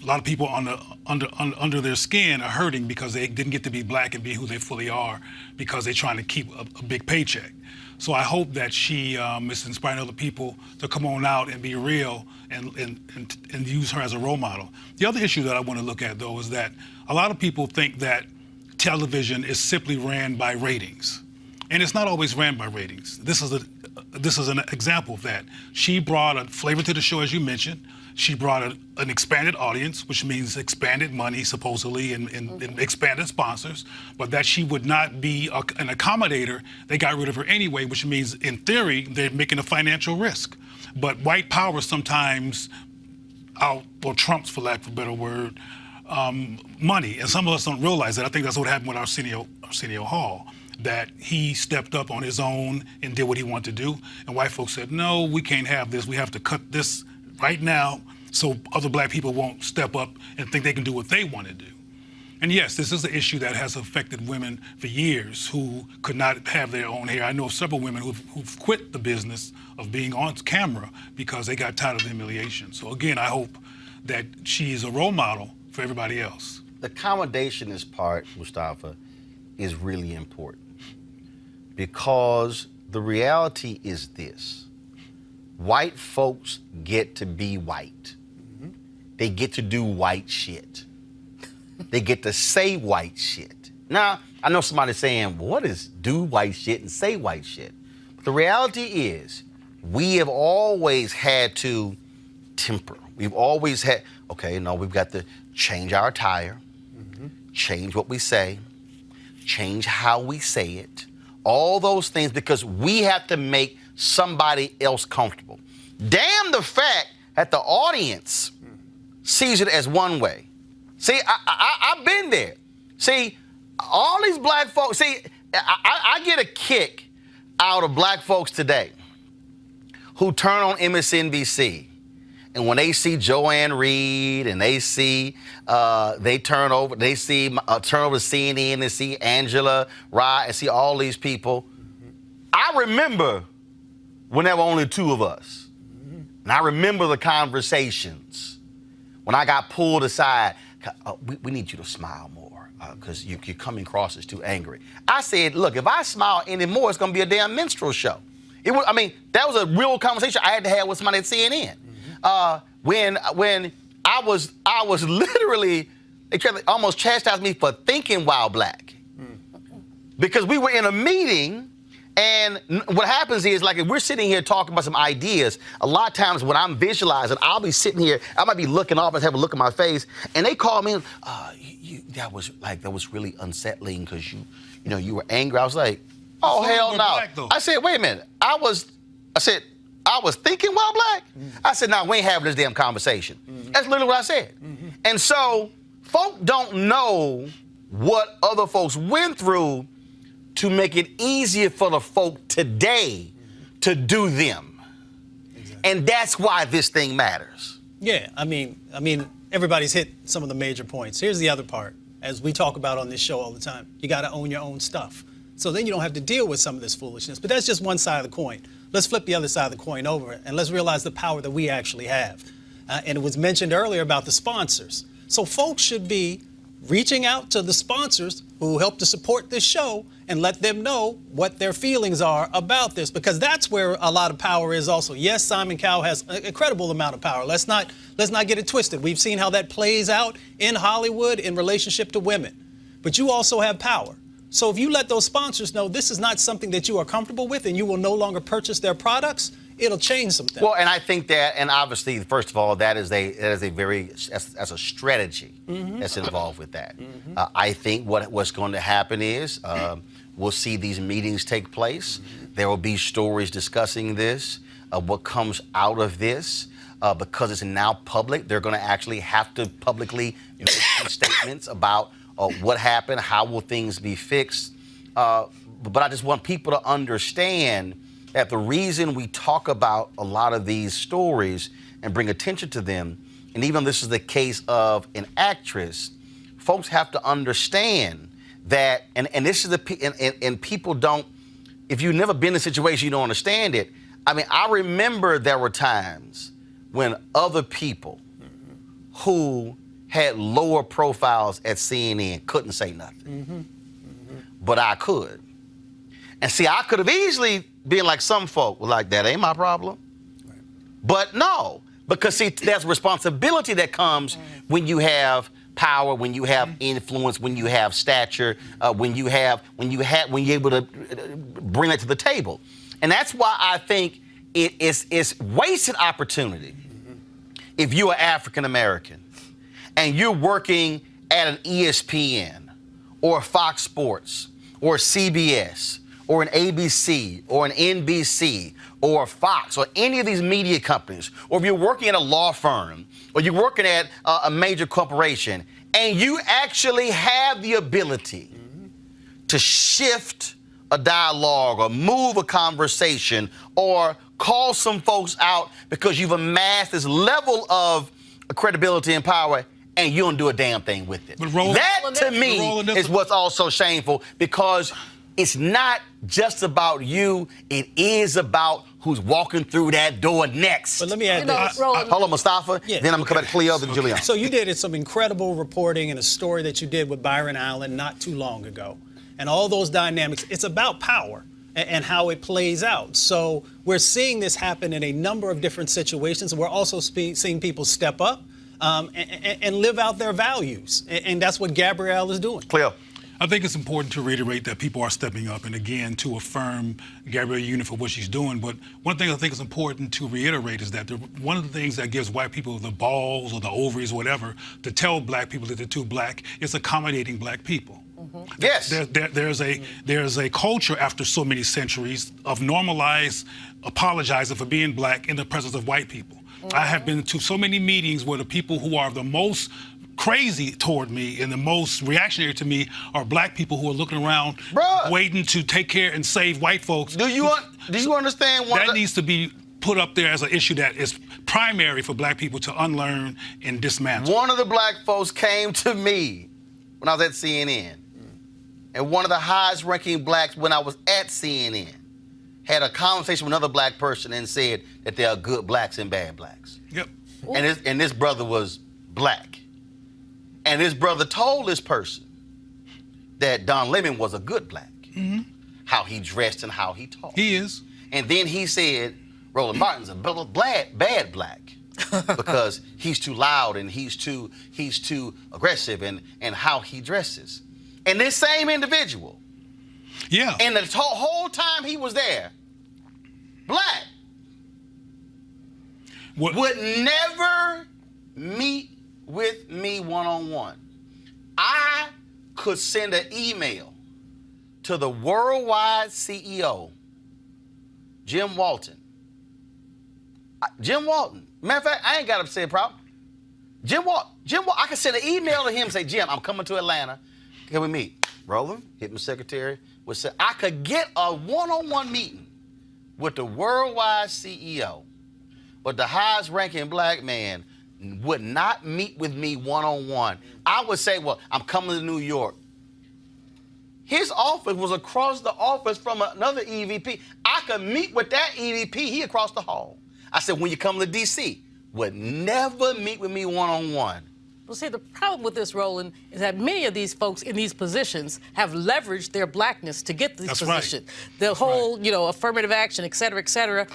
a lot of people under their skin are hurting because they didn't get to be black and be who they fully are because they're trying to keep a big paycheck. So I hope that she is inspiring other people to come on out and be real and use her as a role model. The other issue that I want to look at, though, is that a lot of people think that television is simply ran by ratings. And it's not always ran by ratings. This is an example of that. She brought a flavor to the show, as you mentioned. She brought an expanded audience, which means expanded money, supposedly, and expanded sponsors, but that she would not be an accommodator. They got rid of her anyway, which means, in theory, they're making a financial risk. But white power sometimes trumps, for lack of a better word, money. And some of us don't realize that. I think that's what happened with Arsenio Hall, that he stepped up on his own and did what he wanted to do. And white folks said, no, we can't have this. We have to cut this right now so other black people won't step up and think they can do what they want to do. And yes, this is an issue that has affected women for years who could not have their own hair. I know of several women who've quit the business of being on camera because they got tired of the humiliation. So again, I hope that she is a role model for everybody else.
The accommodationist part, Mustafa, is really important because the reality is this. White folks get to be white. They get to do white shit. They get to say white shit. Now, I know somebody's saying, well, what is do white shit and say white shit? But the reality is, we have always had to temper. We've always had, okay, no, we've got to change our attire, change what we say, change how we say it, all those things, because we have to make somebody else comfortable. Damn the fact that the audience sees it as one way. See, I've been there. See, all these black folks, see, I get a kick out of black folks today who turn on MSNBC, and when they see Joanne Reed and they see, turn over to CNN and see Angela Rye and see all these people. I remember when there were only two of us. And I remember the conversations. when I got pulled aside, we need you to smile more because you're coming across as too angry. I said, look, if I smile anymore, it's going to be a damn minstrel show. That was a real conversation I had to have with somebody at CNN. When I was literally, they almost chastised me for thinking while black. Because we were in a meeting, and what happens is, like, if we're sitting here talking about some ideas, a lot of times when I'm visualizing, I'll be sitting here, I might be looking off and have a look at my face, and they call me, that was really unsettling because you were angry. I was like, oh, hell no. I said, wait a minute. I was thinking while black? I said, no, we ain't having this damn conversation. That's literally what I said. And so, folk don't know what other folks went through to make it easier for the folk today to do them. Exactly. And that's why this thing matters.
Yeah, I mean, everybody's hit some of the major points. Here's the other part. As we talk about on this show all the time, you got to own your own stuff. So then you don't have to deal with some of this foolishness. But that's just one side of the coin. Let's flip the other side of the coin over and let's realize the power that we actually have. And it was mentioned earlier about the sponsors. So folks should be reaching out to the sponsors who help to support this show and let them know what their feelings are about this, because that's where a lot of power is also. Yes, Simon Cowell has an incredible amount of power. Let's not get it twisted. We've seen how that plays out in Hollywood in relationship to women. But you also have power. So if you let those sponsors know this is not something that you are comfortable with and you will no longer purchase their products, it'll change some things.
Well, and I think that, and obviously, first of all, that's a strategy that's involved with that. I think what's going to happen is we'll see these meetings take place. There will be stories discussing this, what comes out of this. Because it's now public, they're going to actually have to publicly make some statements about what happened, how will things be fixed. But I just want people to understand that the reason we talk about a lot of these stories and bring attention to them, and even this is the case of an actress, folks have to understand that, and this is and people don't, if you've never been in a situation, you don't understand it. I mean, I remember there were times when other people who had lower profiles at CNN couldn't say nothing. But I could. And see, I could have easily been like some folk, like, that ain't my problem. Right. But no, because see, there's responsibility that comes when you have power, when you have influence, when you have stature, when you're able to bring it to the table. And that's why I think it's wasted opportunity. If you are African American and you're working at an ESPN or Fox Sports or CBS or an ABC or an NBC or Fox or any of these media companies, or if you're working at a law firm or you're working at a major corporation, and you actually have the ability to shift a dialogue or move a conversation or call some folks out because you've amassed this level of credibility and power, and you don't do a damn thing with it. That, to me, is what's also shameful, because it's not just about you. It is about who's walking through that door next.
But let me add this.
Hold on, Mustafa. Yeah. Then I'm going to come back to Cleo, then Julian.
So you did some incredible reporting and a story that you did with Byron Allen not too long ago. And all those dynamics, it's about power and how it plays out. So we're seeing this happen in a number of different situations. We're also seeing people step up and live out their values. And that's what Gabrielle is doing.
Cleo.
I think it's important to reiterate that people are stepping up, and again, to affirm Gabrielle Union for what she's doing. But one thing I think is important to reiterate is that one of the things that gives white people the balls or the ovaries or whatever to tell black people that they're too black is accommodating black people.
Yes.
There's a culture after so many centuries of normalized apologizing for being black in the presence of white people. I have been to so many meetings where the people who are the most crazy toward me and the most reactionary to me are black people who are looking around, waiting to take care and save white folks.
Do you understand
that needs to be put up there as an issue that is primary for black people to unlearn and dismantle?
One of the black folks came to me when I was at CNN, and one of the highest ranking blacks when I was at CNN had a conversation with another black person and said that there are good blacks and bad blacks.
Yep.
And this brother was black. And his brother told this person that Don Lemon was a good black. How he dressed and how he talked.
He is.
And then he said, Roland Martin's a bad black because he's too loud and he's too aggressive and how he dresses. And this same individual, and the whole time he was there, black, would never meet with me one-on-one. I could send an email to the worldwide CEO, Jim Walton. Matter of fact, I ain't got a say problem. Jim Walton, I could send an email to him and say, Jim, I'm coming to Atlanta. Can we meet? Roland, hit my secretary, would say, I could get a one-on-one meeting with the worldwide CEO, but the highest ranking black man would not meet with me one-on-one. I would say, well, I'm coming to New York. His office was across the office from another EVP. I could meet with that EVP, he across the hall. I said, when you come to DC, would never meet with me one-on-one.
Well, see, the problem with this, Roland, is that many of these folks in these positions have leveraged their blackness to get these positions. Right. The whole, affirmative action, et cetera,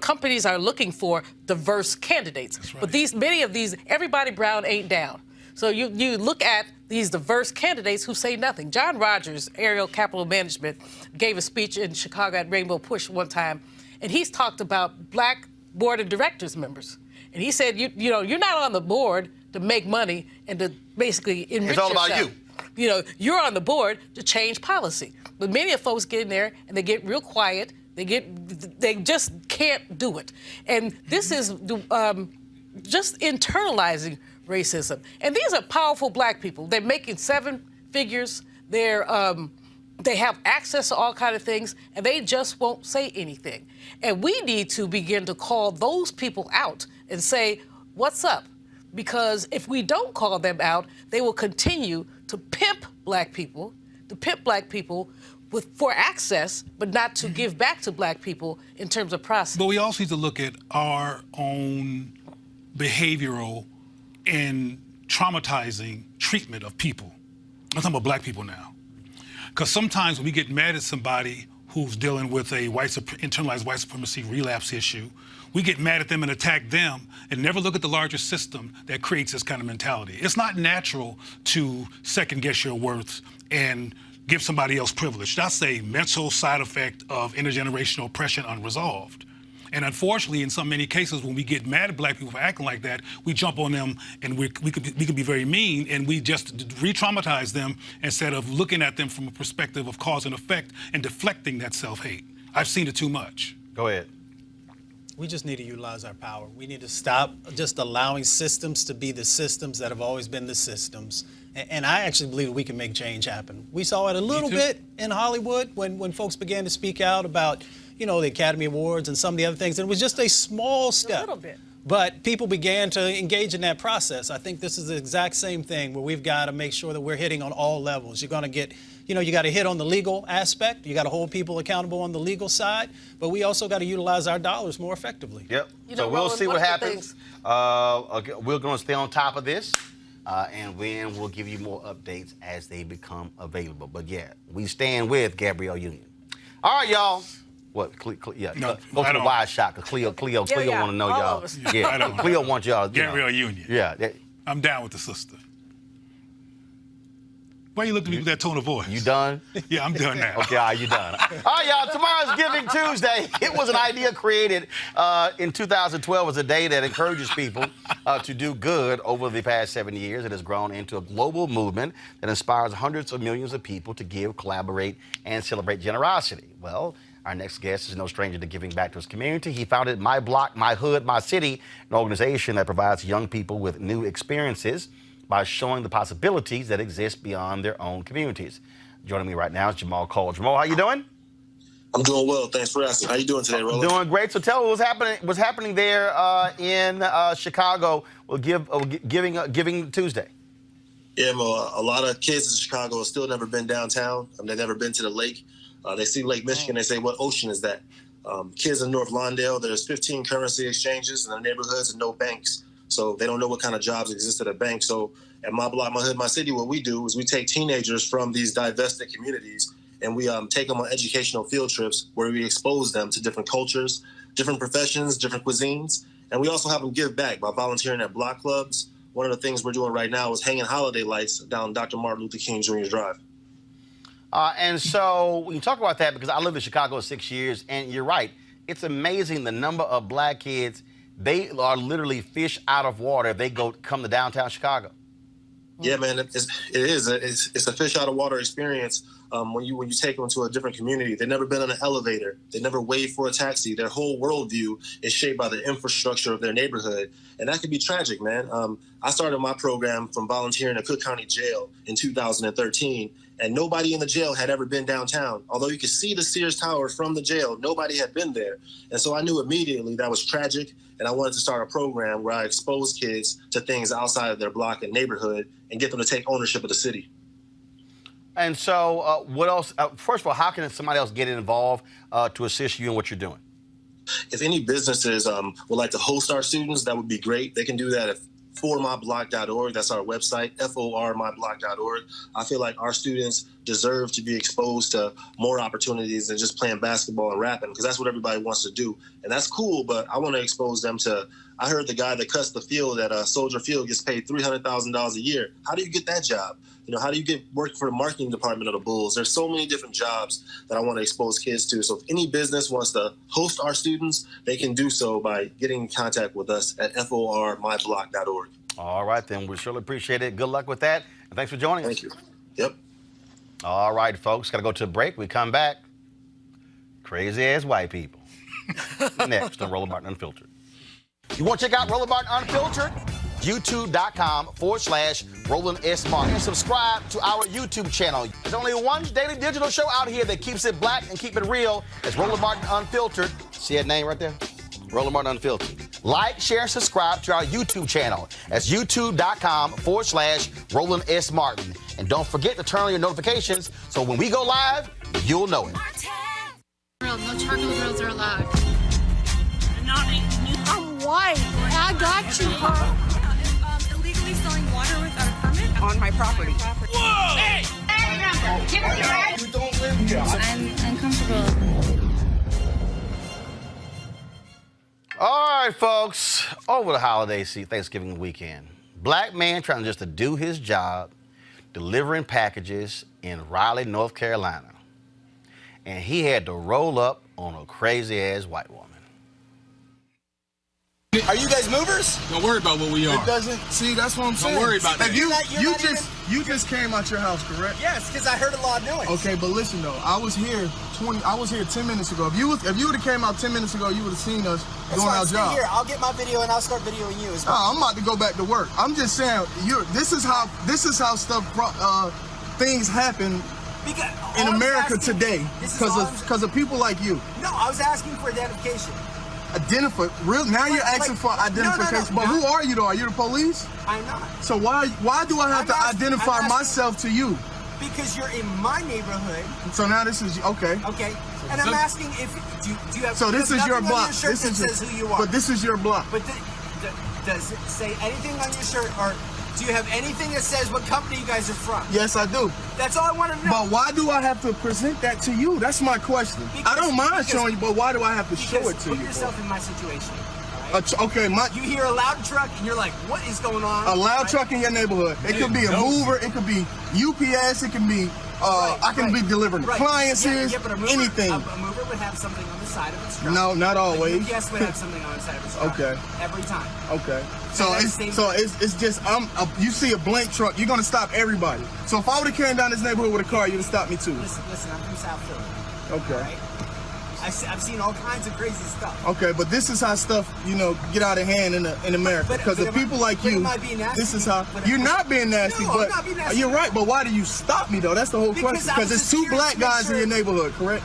companies are looking for diverse candidates. Right. But many of these, everybody brown ain't down. So you look at these diverse candidates who say nothing. John Rogers, Ariel Capital Management, gave a speech in Chicago at Rainbow Push one time, and he's talked about black board of directors members. And he said, you're not on the board to make money and to basically enrich yourself.
It's all about you.
You're on the board to change policy. But many of folks get in there and they get real quiet. They just can't do it. And this is just internalizing racism. And these are powerful black people. They're making 7 figures. They have access to all kinds of things, and they just won't say anything. And we need to begin to call those people out and say, what's up? Because if we don't call them out, they will continue to pimp black people for access, but not to give back to black people in terms of process.
But we also need to look at our own behavioral and traumatizing treatment of people. I'm talking about black people now. Because sometimes when we get mad at somebody who's dealing with a internalized white supremacy relapse issue, we get mad at them and attack them and never look at the larger system that creates this kind of mentality. It's not natural to second guess your worth and give somebody else privilege. That's a mental side effect of intergenerational oppression unresolved. And unfortunately, in so many cases, when we get mad at black people for acting like that, we jump on them and we could be very mean, and we just re-traumatize them instead of looking at them from a perspective of cause and effect and deflecting that self-hate. I've seen it too much.
Go ahead.
We just need to utilize our power. We need to stop just allowing systems to be the systems that have always been the systems. And I actually believe that we can make change happen. We saw it a little bit in Hollywood when folks began to speak out about the Academy Awards and some of the other things. And it was just a small step.
A little bit.
But people began to engage in that process. I think this is the exact same thing where we've got to make sure that we're hitting on all levels. You're going to get, you got to hit on the legal aspect. You got to hold people accountable on the legal side. But we also got to utilize our dollars more effectively.
Yep. So we'll see what happens. We're going to stay on top of this. And then we'll give you more updates as they become available. But yeah, we stand with Gabrielle Union. All right, y'all. What? Go to the wide shot, because Cleo want to know y'all. Yeah, Cleo wants y'all.
Gabrielle Union.
Yeah.
I'm down with the sister. Why you looking at me with that tone of voice?
You done?
Yeah, I'm done now.
Okay, all right, you done. All right, y'all, tomorrow's Giving Tuesday. It was an idea created in 2012 as a day that encourages people to do good. Over the past 7 years, it has grown into a global movement that inspires hundreds of millions of people to give, collaborate, and celebrate generosity. Well, our next guest is no stranger to giving back to his community. He founded My Block, My Hood, My City, an organization that provides young people with new experiences by showing the possibilities that exist beyond their own communities. Joining me right now is Jamal Cole. Jamal, how you doing?
I'm doing well. Thanks for asking. How you doing today, Roland?
Doing great. So tell me what's happening there in Chicago. Giving Tuesday.
Yeah, a lot of kids in Chicago have still never been downtown. They've never been to the lake. They see Lake Michigan. They say, what ocean is that? Kids in North Lawndale, there's 15 currency exchanges in the neighborhoods and no banks. So they don't know what kind of jobs exist at a bank. So at my block, my hood, my city, what we do is we take teenagers from these divested communities and we take them on educational field trips where we expose them to different cultures, different professions, different cuisines. And we also have them give back by volunteering at block clubs. One of the things we're doing right now is hanging holiday lights down Dr. Martin Luther King Jr. Drive.
And so when you talk about that, because I lived in Chicago 6 years, and you're right, it's amazing the number of black kids, they are literally fish out of water if they come to downtown Chicago.
Yeah, man, it is. It's a fish out of water experience. When you take them to a different community, they've never been on an elevator, they never waited for a taxi. Their whole worldview is shaped by the infrastructure of their neighborhood, and that can be tragic, man. I started my program from volunteering at Cook County Jail in 2013, and nobody in the jail had ever been downtown. Although you could see the Sears Tower from the jail, nobody had been there, and so I knew immediately that was tragic. And I wanted to start a program where I expose kids to things outside of their block and neighborhood and get them to take ownership of the city.
And so what else? First of all, how can somebody else get involved to assist you in what you're doing?
If any businesses would like to host our students, that would be great. They can do that at formyblock.org. That's our website, formyblock.org. I feel like our students deserve to be exposed to more opportunities than just playing basketball and rapping, because that's what everybody wants to do. And that's cool, but I want to expose them to, I heard the guy that cuts the field at Soldier Field gets paid $300,000 a year. How do you get that job? You know, how do you get work for the marketing department of the Bulls? There's so many different jobs that I want to expose kids to. So if any business wants to host our students, they can do so by getting in contact with us at formyblock.org.
All right, then. We surely appreciate it. Good luck with that. And thanks for joining us.
Thank you. Yep.
All right, folks. Got to go to a break. We come back. Crazy-ass white people. Next on Roland Martin Unfiltered. You want to check out Roland Martin Unfiltered? YouTube.com/Roland S. Martin. And subscribe to our YouTube channel. There's only one daily digital show out here that keeps it black and keep it real. It's Roland Martin Unfiltered. See that name right there? Roland Martin Unfiltered. Like, share, and subscribe to our YouTube channel. That's YouTube.com/Roland S. Martin. And don't forget to turn on your notifications so when we go live, you'll know it.
No charcoal grills are allowed.
I'm white. I got you, huh?
Illegally selling water without a permit
On my property.
Whoa! Hey! Give us your right.
You don't live here.
I'm uncomfortable.
All right, folks. Over the holiday Thanksgiving weekend, black man trying just to do his job, delivering packages in Raleigh, North Carolina. And he had to roll up on a crazy-ass white woman.
Are you guys movers?
Don't worry about what we are.
It doesn't. See, that's what I'm saying.
Don't worry about that.
You just came out your house, correct?
Yes, because I heard a lot of noise.
Okay, but listen though, I was here 10 minutes ago. If you would have came out 10 minutes ago, you would have seen us doing our job.
Here, I'll get my video and I'll start videoing you as well.
I'm about to go back to work. I'm just saying, this is how things happen in America today because of people like you.
No, I was asking for identification.
Now you're asking for identification. But who are you though? Are you the police?
I'm not.
So why do I have to identify myself to you?
Because you're in my neighborhood.
So now this is okay.
Okay. And I'm asking if do you have.
So this is your block.
This says who you are.
But this is your block.
But does it say anything on your shirt, or do you have anything that says what company you guys are from?
Yes, I do.
That's all I want to know.
But why do I have to present that to you? That's my question. I don't mind showing you, but why do I have to show it to you?
Put yourself in my situation.
Okay,
you hear a loud truck and you're like, what is going on?
A loud truck in your neighborhood. It could be a mover. It could be UPS. It can be. I can be delivering appliances.
But
anything.
A mover would have something on the side of its truck.
No, not always.
UPS would have something on the side of its truck.
Okay.
Every time.
Okay. So it's just you see a blank truck, you're gonna stop everybody. So if I would have came down this neighborhood with a car, you'd have stopped me too.
Listen, I'm from South Philly.
Okay.
Right? I've seen all kinds of crazy stuff.
Okay, but this is how stuff, get out of hand in America. Because of people like you, this is how you're not being nasty.
No,
but
I'm not being nasty.
You're right. But why do you stop me though? That's the whole question. Because there's two black guys in your neighborhood, correct?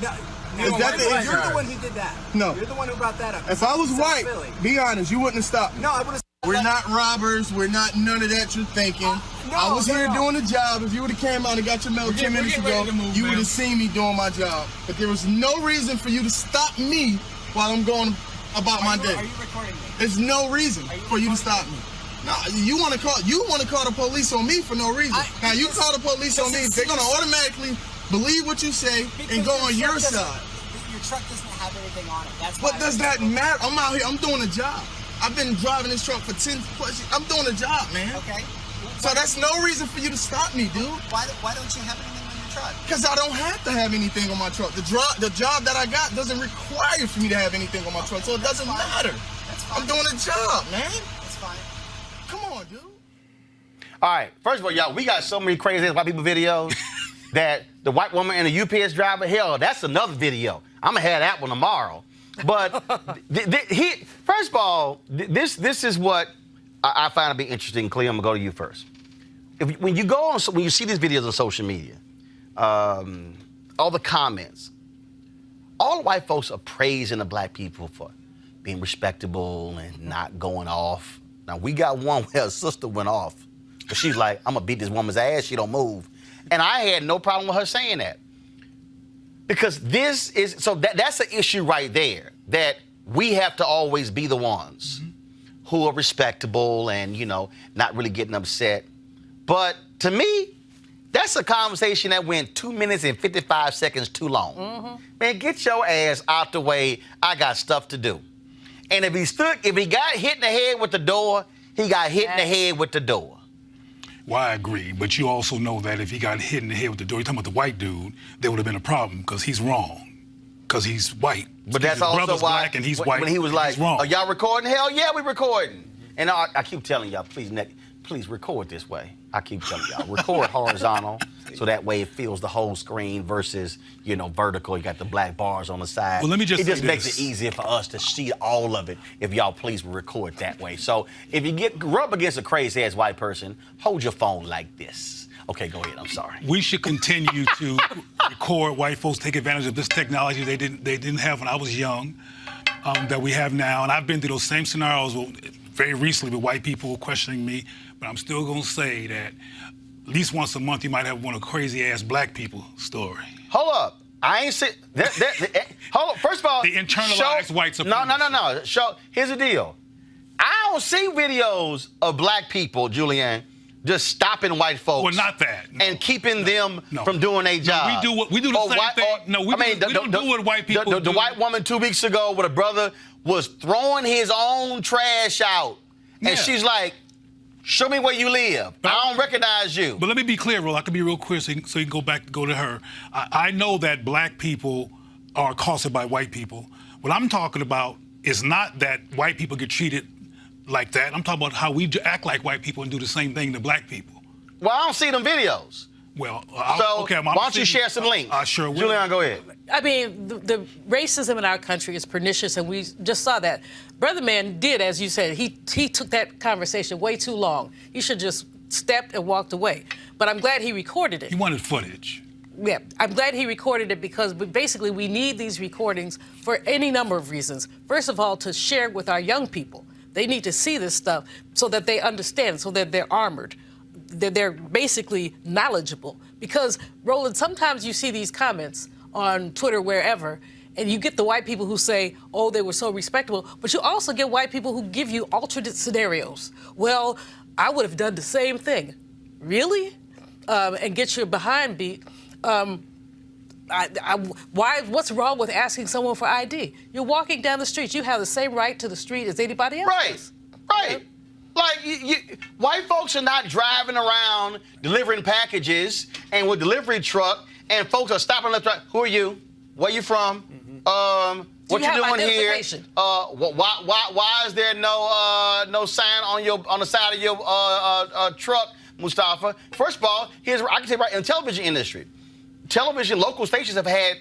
No,
you're
the one who did that.
No,
you're the one who brought that up.
If I was white, be honest, you wouldn't have stopped me.
No, I would have.
We're not robbers. We're not none of that you're thinking. I was here doing the job. If you would have came out and got your mail 10 minutes ago, you would have seen me doing my job. But there was no reason for you to stop me while I'm going about my day.
Are you recording me?
There's no reason for you to stop me. No, you want to call the police on me for no reason. Now you call the police on me, they're gonna automatically believe what you say and go on your side.
Your truck doesn't have anything on it. That's
What does that matter? I'm out here. I'm doing a job. I've been driving this truck for 10 plus years. I'm doing a job, man.
Okay.
So that's no reason for you to stop me, dude.
Why don't you have anything on your truck?
Because I don't have to have anything on my truck. The job that I got doesn't require for me to have anything on my truck, so it doesn't matter.
That's fine.
I'm doing a job, man.
That's fine.
Come on, dude.
All right, first of all, y'all, we got so many crazy white people videos that the white woman and the UPS driver, hell, that's another video. I'm going to have that one tomorrow. But first of all, this is what I find to be interesting. Cleo, I'm going to go to you first. When you see these videos on social media, all the comments, all the white folks are praising the black people for being respectable and not going off. Now, we got one where a sister went off. But she's like, I'm going to beat this woman's ass. She don't move. And I had no problem with her saying that. Because that's an issue right there, that we have to always be the ones who are respectable and, not really getting upset. But to me, that's a conversation that went 2 minutes and 55 seconds too long. Man, get your ass out the way. I got stuff to do. And if he got hit in the head with the door, he got hit in the head with the door.
Well, I agree, but you also know that if he got hit in the head with the door, you're talking about the white dude, there would have been a problem because he's wrong, because he's white.
But that's also
brother's
why
black and he's white.
When he was like,
wrong.
"Are y'all recording?" Hell yeah, we recording. And I keep telling y'all, please record this way. I keep telling y'all, record horizontal, so that way it fills the whole screen versus, vertical. You got the black bars on the side.
Well, let me just
It just
say
makes
this.
it easier for us to see all of it if y'all please record that way. So if you rub against a crazy-ass white person, hold your phone like this. Okay, go ahead. I'm sorry.
We should continue to record white folks, take advantage of this technology they didn't have when I was young, that we have now. And I've been through those same scenarios very recently with white people questioning me, but I'm still going to say that at least once a month you might have one of crazy-ass black people story.
Hold up. I ain't say hold up. First of all,
the internalized white supremacy.
No. Here's the deal. I don't see videos of black people, Julianne, just stopping white folks.
Well, not that. No.
And keeping them from doing their job.
We do the same thing. We don't do what white people do.
The white woman 2 weeks ago with a brother was throwing his own trash out. And she's like, show me where you live. I don't recognize you.
But let me be clear, Roland. I can be real clear so you can go to her. I know that black people are accosted by white people. What I'm talking about is not that white people get treated like that. I'm talking about how we act like white people and do the same thing to black people.
Well, I don't see them videos.
Well,
okay, why don't you share some links?
I sure will.
Julianne, go ahead.
I mean, the racism in our country is pernicious, and we just saw that. Brother Man did, as you said, he took that conversation way too long. He should just stepped and walked away. But I'm glad he recorded it.
He wanted footage.
Yeah, I'm glad he recorded it because basically we need these recordings for any number of reasons. First of all, to share with our young people. They need to see this stuff so that they understand, so that they're armored. They're basically knowledgeable. Because, Roland, sometimes you see these comments on Twitter, wherever, and you get the white people who say, oh, they were so respectable, but you also get white people who give you alternate scenarios. Well, I would have done the same thing. Really? And get your behind beat. What's wrong with asking someone for ID? You're walking down the street. You have the same right to the street as anybody else.
Right. Like, white folks are not driving around delivering packages and with delivery truck, and folks are stopping the truck. Who are you? Where you from? What you doing here? Why is there no sign on the side of your truck, Mustafa? First of all, I can say right in the television industry, local stations have had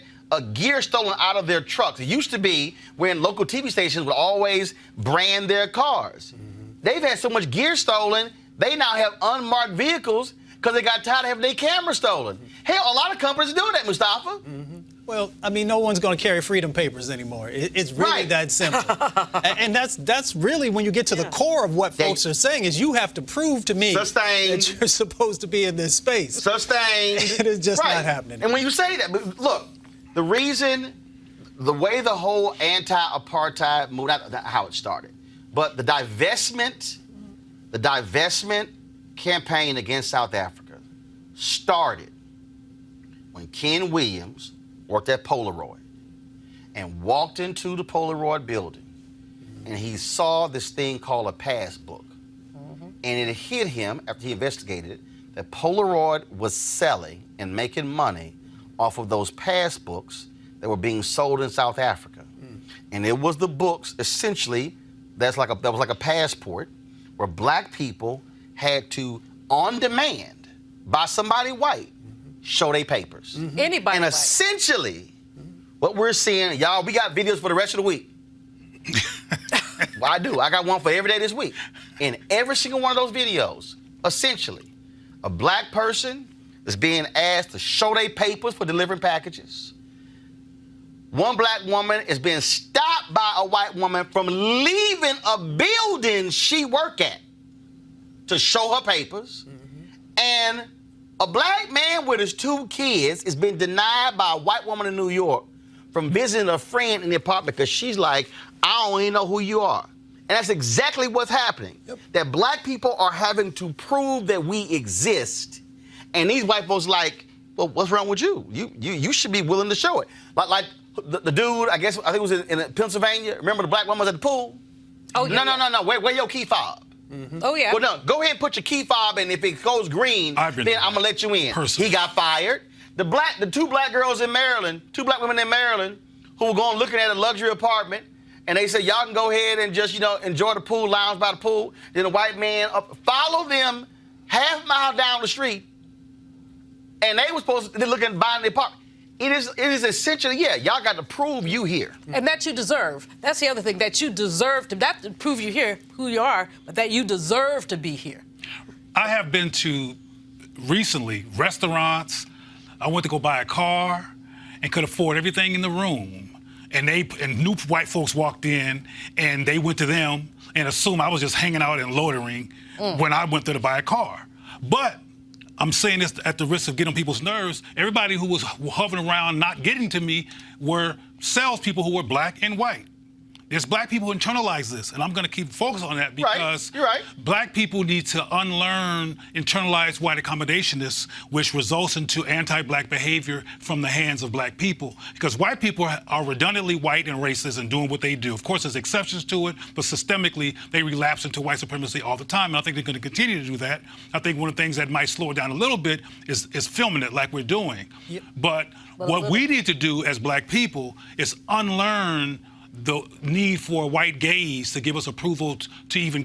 gear stolen out of their trucks. It used to be when local TV stations would always brand their cars. They've had so much gear stolen, they now have unmarked vehicles because they got tired of having their camera stolen. Hell, a lot of companies are doing that, Mustafa.
Well, I mean, no one's going to carry freedom papers anymore. It's really that simple. And that's really when you get to the core of what folks are saying is you have to prove to me that you're supposed to be in this space.
Sustained.
It is just not happening.
And when you say that, look, the reason the way the whole anti-apartheid moved, not how it started, but the divestment campaign against South Africa started when Ken Williams worked at Polaroid and walked into the Polaroid building and he saw this thing called a passbook. And it hit him after he investigated it that Polaroid was selling and making money off of those passbooks that were being sold in South Africa. And it was the books, essentially, that was like a passport where black people had to, on demand, by somebody white, show their papers.
Anybody
And
white.
essentially, what we're seeing, y'all, we got videos for the rest of the week. Well, I do. I got one for every day this week. In every single one of those videos, essentially, a black person is being asked to show their papers for delivering packages. One black woman is being stopped by a white woman from leaving a building she work at to show her papers. And a black man with his 2 kids is being denied by a white woman in New York from visiting a friend in the apartment because she's like, I don't even know who you are. And that's exactly what's happening. That black people are having to prove that we exist. And these white folks like, well, what's wrong with you? You should be willing to show it. Like the dude, I think it was in Pennsylvania. Remember the black woman was at the pool?
Oh, yeah.
No. Where your key fob?
Oh, yeah.
Well, no, go ahead and put your key fob in. If it goes green, then I'm going to let you in. He got fired. The 2 black girls in Maryland, 2 black women in Maryland who were going looking at a luxury apartment, and they said, y'all can go ahead and just, enjoy the pool, lounge by the pool. Then the white man followed them half mile down the street, and they were supposed to look and buy the apartment. It is essentially, y'all got to prove you here.
And that you deserve. That's the other thing, that you deserve to, not to prove you here, who you are, but that you deserve to be here.
I have been to, recently, restaurants. I went to go buy a car and could afford everything in the room. And new white folks walked in and they went to them and assumed I was just hanging out and loitering when I went there to buy a car. But I'm saying this at the risk of getting on people's nerves. Everybody who was hovering around not getting to me were salespeople who were black and white. There's black people who internalize this, and I'm going to keep focused on that because
You're right.
black people need to unlearn internalized white accommodationists, which results into anti-black behavior from the hands of black people. Because white people are redundantly white and racist and doing what they do. Of course, there's exceptions to it, but systemically, they relapse into white supremacy all the time, and I think they're going to continue to do that. I think one of the things that might slow it down a little bit is filming it like we're doing. Yep. But what we need to do as black people is unlearn the need for a white gaze to give us approval to even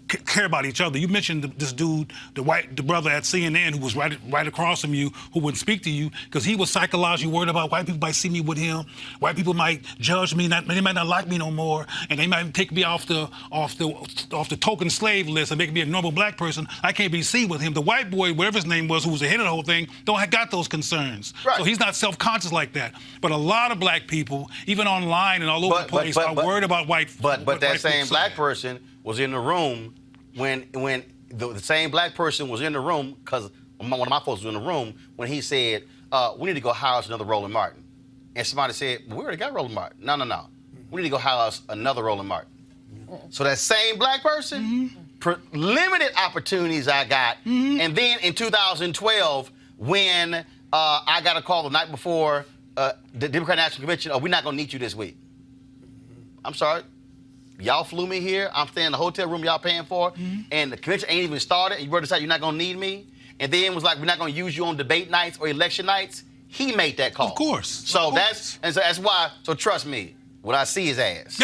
care about each other. You mentioned this dude, the brother at CNN who was right across from you, who wouldn't speak to you because he was psychologically worried about white people might see me with him. White people might judge me, they might not like me no more, and they might take me off the token slave list and make me a normal black person. I can't be seen with him. The white boy, whatever his name was, who was the head of the whole thing, don't got those concerns. Right. So he's not self-conscious like that. But a lot of black people, even online and all over the place, are worried about white.
But that same black person was in the room when the same black person was in the room because one of my folks was in the room when he said, "We need to go hire us another Roland Martin," and somebody said, "We already got Roland Martin." No. We need to go hire us another Roland Martin. So that same black person, limited opportunities I got, and then in 2012 when I got a call the night before the Democratic National Convention, we're not gonna need you this week. I'm sorry. Y'all flew me here. I'm staying in the hotel room y'all paying for, and the convention ain't even started, and you already decided you're not going to need me, and then was like, we're not going to use you on debate nights or election nights. He made that call.
Of course.
So that's why, so trust me, when I see his ass.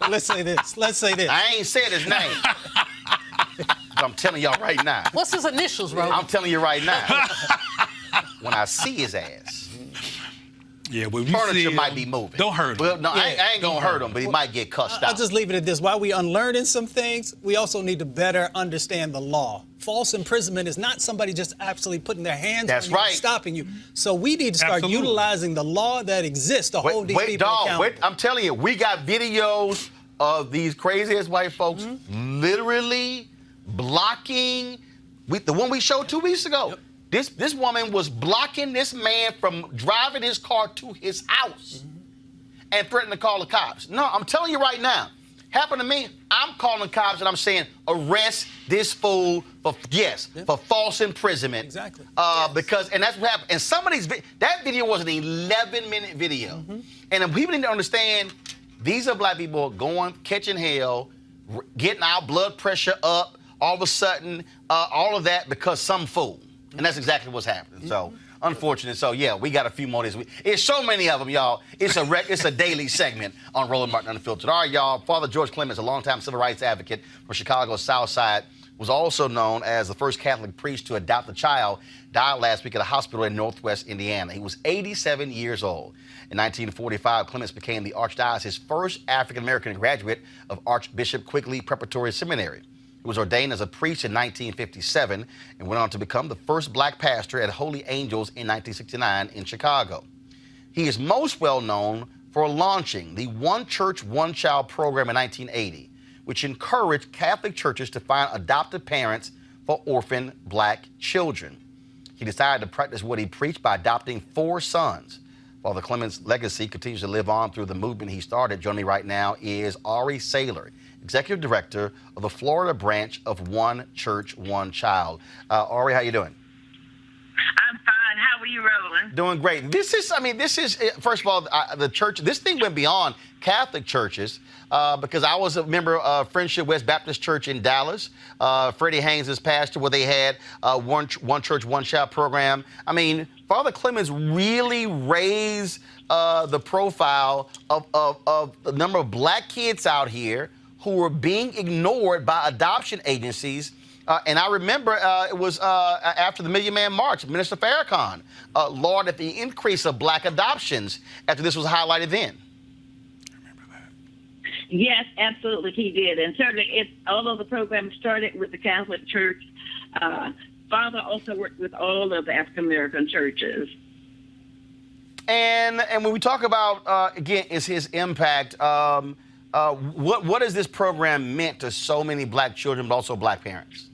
Let's say this.
I ain't said his name. But I'm telling y'all right now.
What's his initials, Roland?
I'm telling you right now. When I see his ass.
Yeah, well,
furniture might be moving.
Don't hurt him.
Well, no, I ain't gonna hurt him, but he might get cussed out.
I'll just leave it at this. While we unlearning some things, we also need to better understand the law. False imprisonment is not somebody just absolutely putting their hands on you and stopping you. So we need to start utilizing the law that exists to hold these people accountable.
I'm telling you, we got videos of these crazy-ass white folks literally blocking. The one we showed 2 weeks ago. This woman was blocking this man from driving his car to his house and threatening to call the cops. No, I'm telling you right now, happened to me, I'm calling the cops and I'm saying, arrest this fool for false imprisonment.
Exactly.
Because, and that's what happened. And some of these, that video was an 11-minute video. And people need to understand, these are black people going, catching hell, getting our blood pressure up, all of a sudden, all of that because some fool. And that's exactly what's happening. So, unfortunate. So, yeah, we got a few more this week. It's so many of them, y'all. It's a daily segment on Roland Martin Unfiltered. All right, y'all. Father George Clements, a longtime civil rights advocate from Chicago's South Side, was also known as the first Catholic priest to adopt a child, died last week at a hospital in Northwest Indiana. He was 87 years old. In 1945, Clements became the Archdiocese's first African-American graduate of Archbishop Quigley Preparatory Seminary. He was ordained as a priest in 1957 and went on to become the first black pastor at Holy Angels in 1969 in Chicago. He is most well known for launching the One Church, One Child program in 1980, which encouraged Catholic churches to find adoptive parents for orphan black children. He decided to practice what he preached by adopting 4 sons. Father Clements' legacy continues to live on through the movement he started. Joining me right now is Ari Saylor, Executive Director of the Florida branch of One Church, One Child. Ari, how you doing?
I'm fine. How are you, Roland?
Doing great. This is, first of all, the church, this thing went beyond Catholic churches because I was a member of Friendship West Baptist Church in Dallas. Freddie Haynes is pastor, where they had One Church, One Child program. I mean, Father Clements really raised the profile of the number of black kids out here who were being ignored by adoption agencies. And I remember it was after the Million Man March, Minister Farrakhan lauded the increase of black adoptions after this was highlighted then.
Yes, absolutely, he did. And certainly, although the program started with the Catholic Church, Father also worked with all of the African-American churches.
And when we talk about, again, is his impact, what has this program meant to so many black children, but also black parents?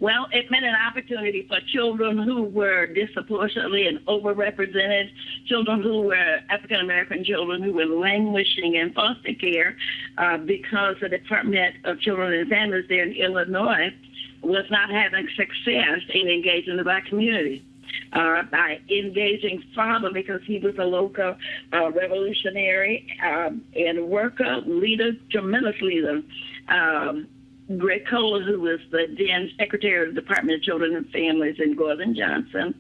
Well, it meant an opportunity for children who were disproportionately and overrepresented, children who were African-American children who were languishing in foster care because the Department of Children and Families there in Illinois was not having success in engaging the black community. By engaging Father, because he was a local revolutionary and worker, leader, tremendous leader. Greg Kohler, who was the then Secretary of the Department of Children and Families, and Gordon Johnson,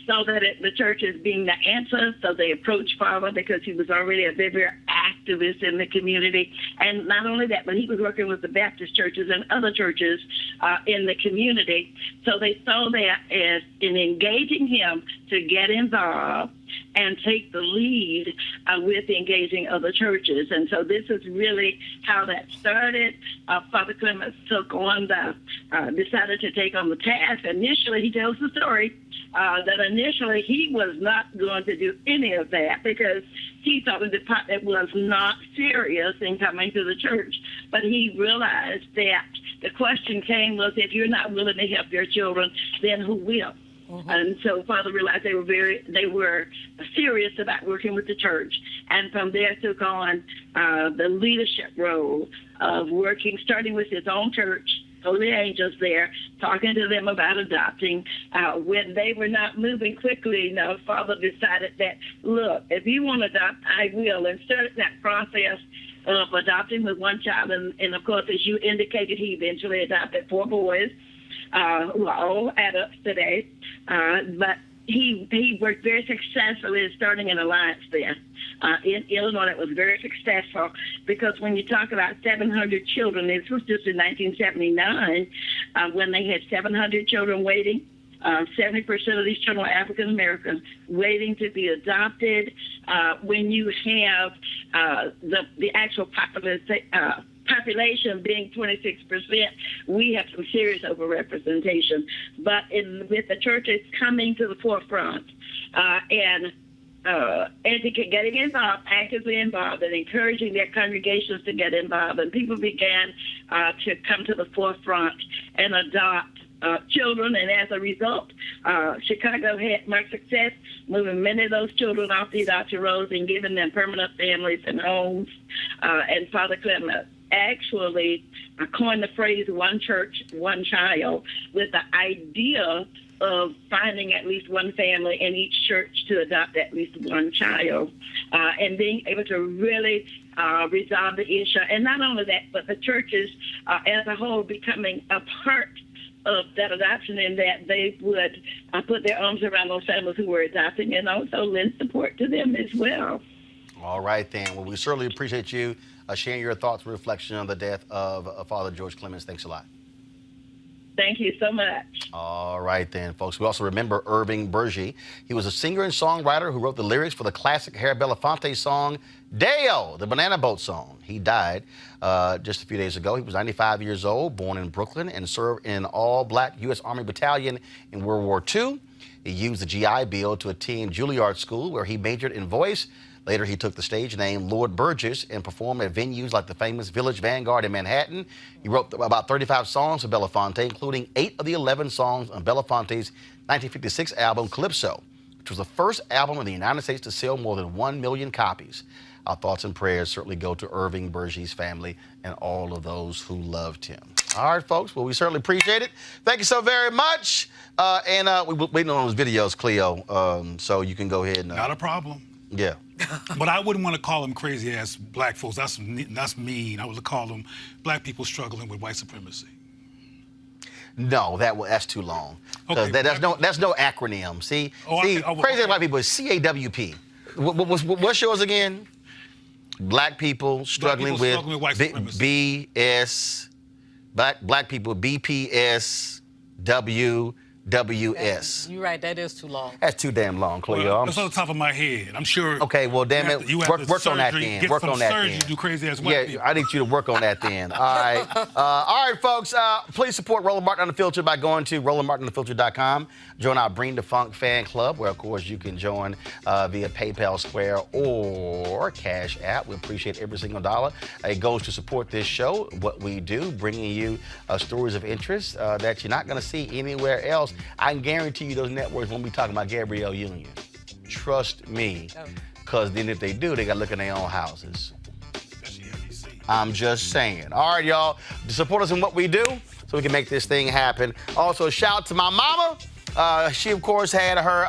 saw that the church as being the answer, so they approached Father because he was already a very activist in the community. And not only that, but he was working with the Baptist churches and other churches in the community. So they saw that as in engaging him to get involved and take the lead with engaging other churches. And so this is really how that started. Father Clements took on decided to take on the task. Initially, he tells the story that initially he was not going to do any of that because he thought the department was not serious in coming to the church. But he realized that the question came was, if you're not willing to help your children, then who will? And so Father realized they were serious about working with the church, and from there took on the leadership role of working, starting with his own church, Holy Angels there, talking to them about adopting. When they were not moving quickly, Father decided that, look, if you want to adopt, I will, and started that process of adopting with one child. And of course, as you indicated, he eventually adopted 4 boys. Who are all adults today, but he worked very successfully in starting an alliance there in Illinois. That was very successful because when you talk about 700 children, this was just in 1979 when they had 700 children waiting. 70% of these children are African Americans waiting to be adopted. When you have the actual population being 26%, we have some serious overrepresentation. But with the churches coming to the forefront and getting involved, actively involved, and encouraging their congregations to get involved, and people began to come to the forefront and adopt children, and as a result, Chicago had much success moving many of those children off the adoption rolls and giving them permanent families and homes. And Father Clements actually coined the phrase "one church, one child" with the idea of finding at least one family in each church to adopt at least one child, and being able to really resolve the issue. And not only that, but the churches as a whole becoming a part of that adoption, in that they would put their arms around those families who were adopting and also lend support to them as well.
All right, then. Well, we certainly appreciate you sharing your thoughts and reflection on the death of Father George Clements. Thanks a lot.
Thank you so much.
All right, then, folks. We also remember Irving Burgie. He was a singer and songwriter who wrote the lyrics for the classic Harry Belafonte song, Deo, the Banana Boat song. He died just a few days ago. He was 95 years old, born in Brooklyn, and served in an all-black U.S. Army battalion in World War II. He used the GI Bill to attend Juilliard School, where he majored in voice. Later, he took the stage name Lord Burgess and performed at venues like the famous Village Vanguard in Manhattan. He wrote about 35 songs for Belafonte, including 8 of the 11 songs on Belafonte's 1956 album Calypso, which was the first album in the United States to sell more than 1 million copies. Our thoughts and prayers certainly go to Irving Burgie's family and all of those who loved him. All right, folks. Well, we certainly appreciate it. Thank you so very much. And we're waiting on those videos, Cleo, so you can go ahead and...
Not a problem.
Yeah.
But I wouldn't want to call them crazy-ass black folks. That's mean. I would call them black people struggling with white supremacy.
No, that's too long.
Okay,
that's no acronym. See, crazy black people is CAWP. What's yours again? Black people struggling with
white supremacy.
BS. Black people BPS WWS.
You're right, that is too long.
That's too damn long, Cleo.
Well, that's on the top of my head. I'm sure.
Okay, well, damn it. Work on that then. Work on that then.
Do crazy ass white people.
I need you to work on that then. All right. All right, folks. Please support Roland Martin Unfiltered by going to RolandMartinUnfiltered.com. Join our Bring the Funk fan club, where, of course, you can join via PayPal, Square, or Cash App. We appreciate every single dollar. It goes to support this show, what we do, bringing you stories of interest that you're not going to see anywhere else. I can guarantee you those networks won't be talking about Gabrielle Union. Trust me. Because then if they do, they got to look in their own houses. I'm just saying. All right, y'all. Support us in what we do so we can make this thing happen. Also, shout out to my mama. She, of course, had her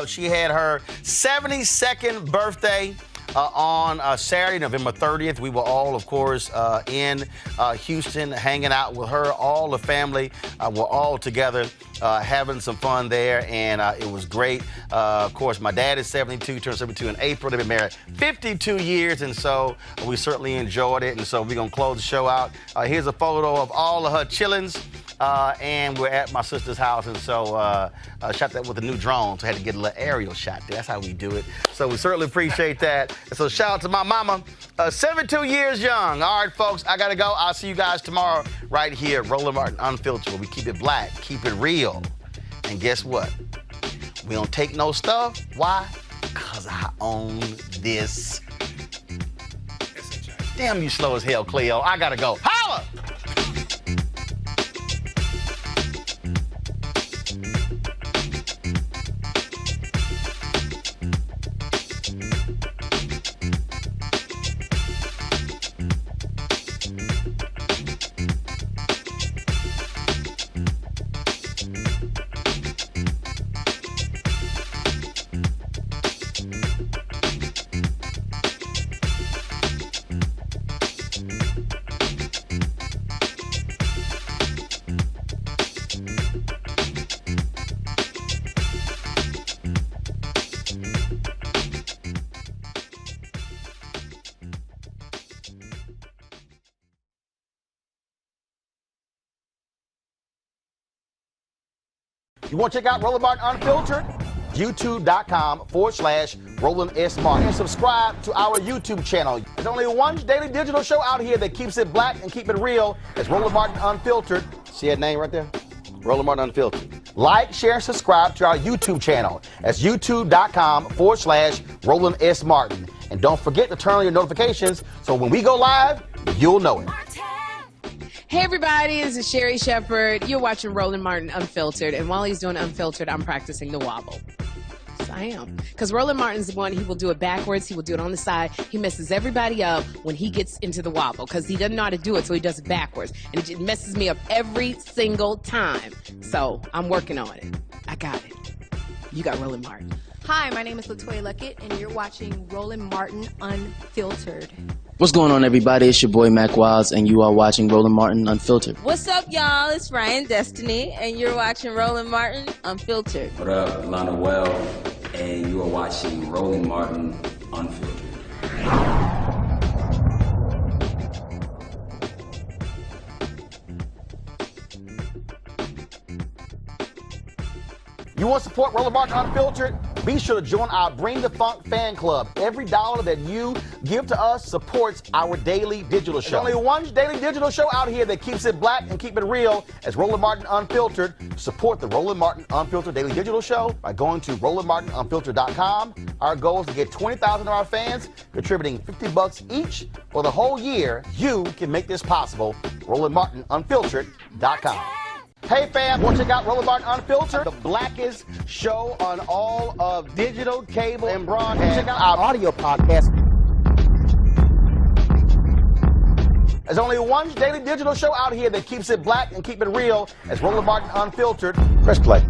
72nd birthday on Saturday, November 30th. We were all, of course, in Houston, hanging out with her. All the family were all together, having some fun there, and it was great. Of course, my dad is 72, turned 72 in April. They've been married 52 years, and so we certainly enjoyed it. And so we're going to close the show out. Here's a photo of all of her chillins. And we're at my sister's house, and so shot that with a new drone, so I had to get a little aerial shot there. That's how we do it. So we certainly appreciate that. And so shout out to my mama, 72 years young. All right, folks, I got to go. I'll see you guys tomorrow right here at Roland Martin Unfiltered, where we keep it black, keep it real. And guess what? We don't take no stuff. Why? Because I own this. Damn, you slow as hell, Cleo. I got to go. Holla! You want to check out Roland Martin Unfiltered? YouTube.com/Roland S. Martin. And subscribe to our YouTube channel. There's only one daily digital show out here that keeps it black and keep it real. It's Roland Martin Unfiltered. See that name right there? Roland Martin Unfiltered. Like, share, and subscribe to our YouTube channel. That's YouTube.com/Roland S. Martin. And don't forget to turn on your notifications so when we go live, you'll know it.
Hey everybody, this is Sherry Shepherd. You're watching Roland Martin Unfiltered, and while he's doing Unfiltered, I'm practicing the wobble. Yes, I am. Because Roland Martin's the one, he will do it backwards, he will do it on the side. He messes everybody up when he gets into the wobble, because he doesn't know how to do it, so he does it backwards. And it just messes me up every single time. So I'm working on it. I got it. You got Roland Martin.
Hi, my name is LaToya Luckett, and you're watching Roland Martin Unfiltered.
What's going on, everybody? It's your boy Mac Wilds, and you are watching Roland Martin Unfiltered.
What's up, y'all? It's Ryan Destiny, and you're watching Roland Martin Unfiltered.
What up, Lana Well, and you are watching Roland Martin Unfiltered.
You want to support Roland Martin Unfiltered? Be sure to join our Bring the Funk fan club. Every dollar that you give to us supports our daily digital show. There's only one daily digital show out here that keeps it black and keep it real as Roland Martin Unfiltered. Support the Roland Martin Unfiltered daily digital show by going to RolandMartinUnfiltered.com. Our goal is to get 20,000 of our fans contributing $50 each for the whole year. You can make this possible. RolandMartinUnfiltered.com. Hey fam, want to check out Roland Martin Unfiltered, the blackest show on all of digital, cable, and broadcast. Check out our audio podcast. There's only one daily digital show out here that keeps it black and keep it real as Roland Martin Unfiltered. Press play.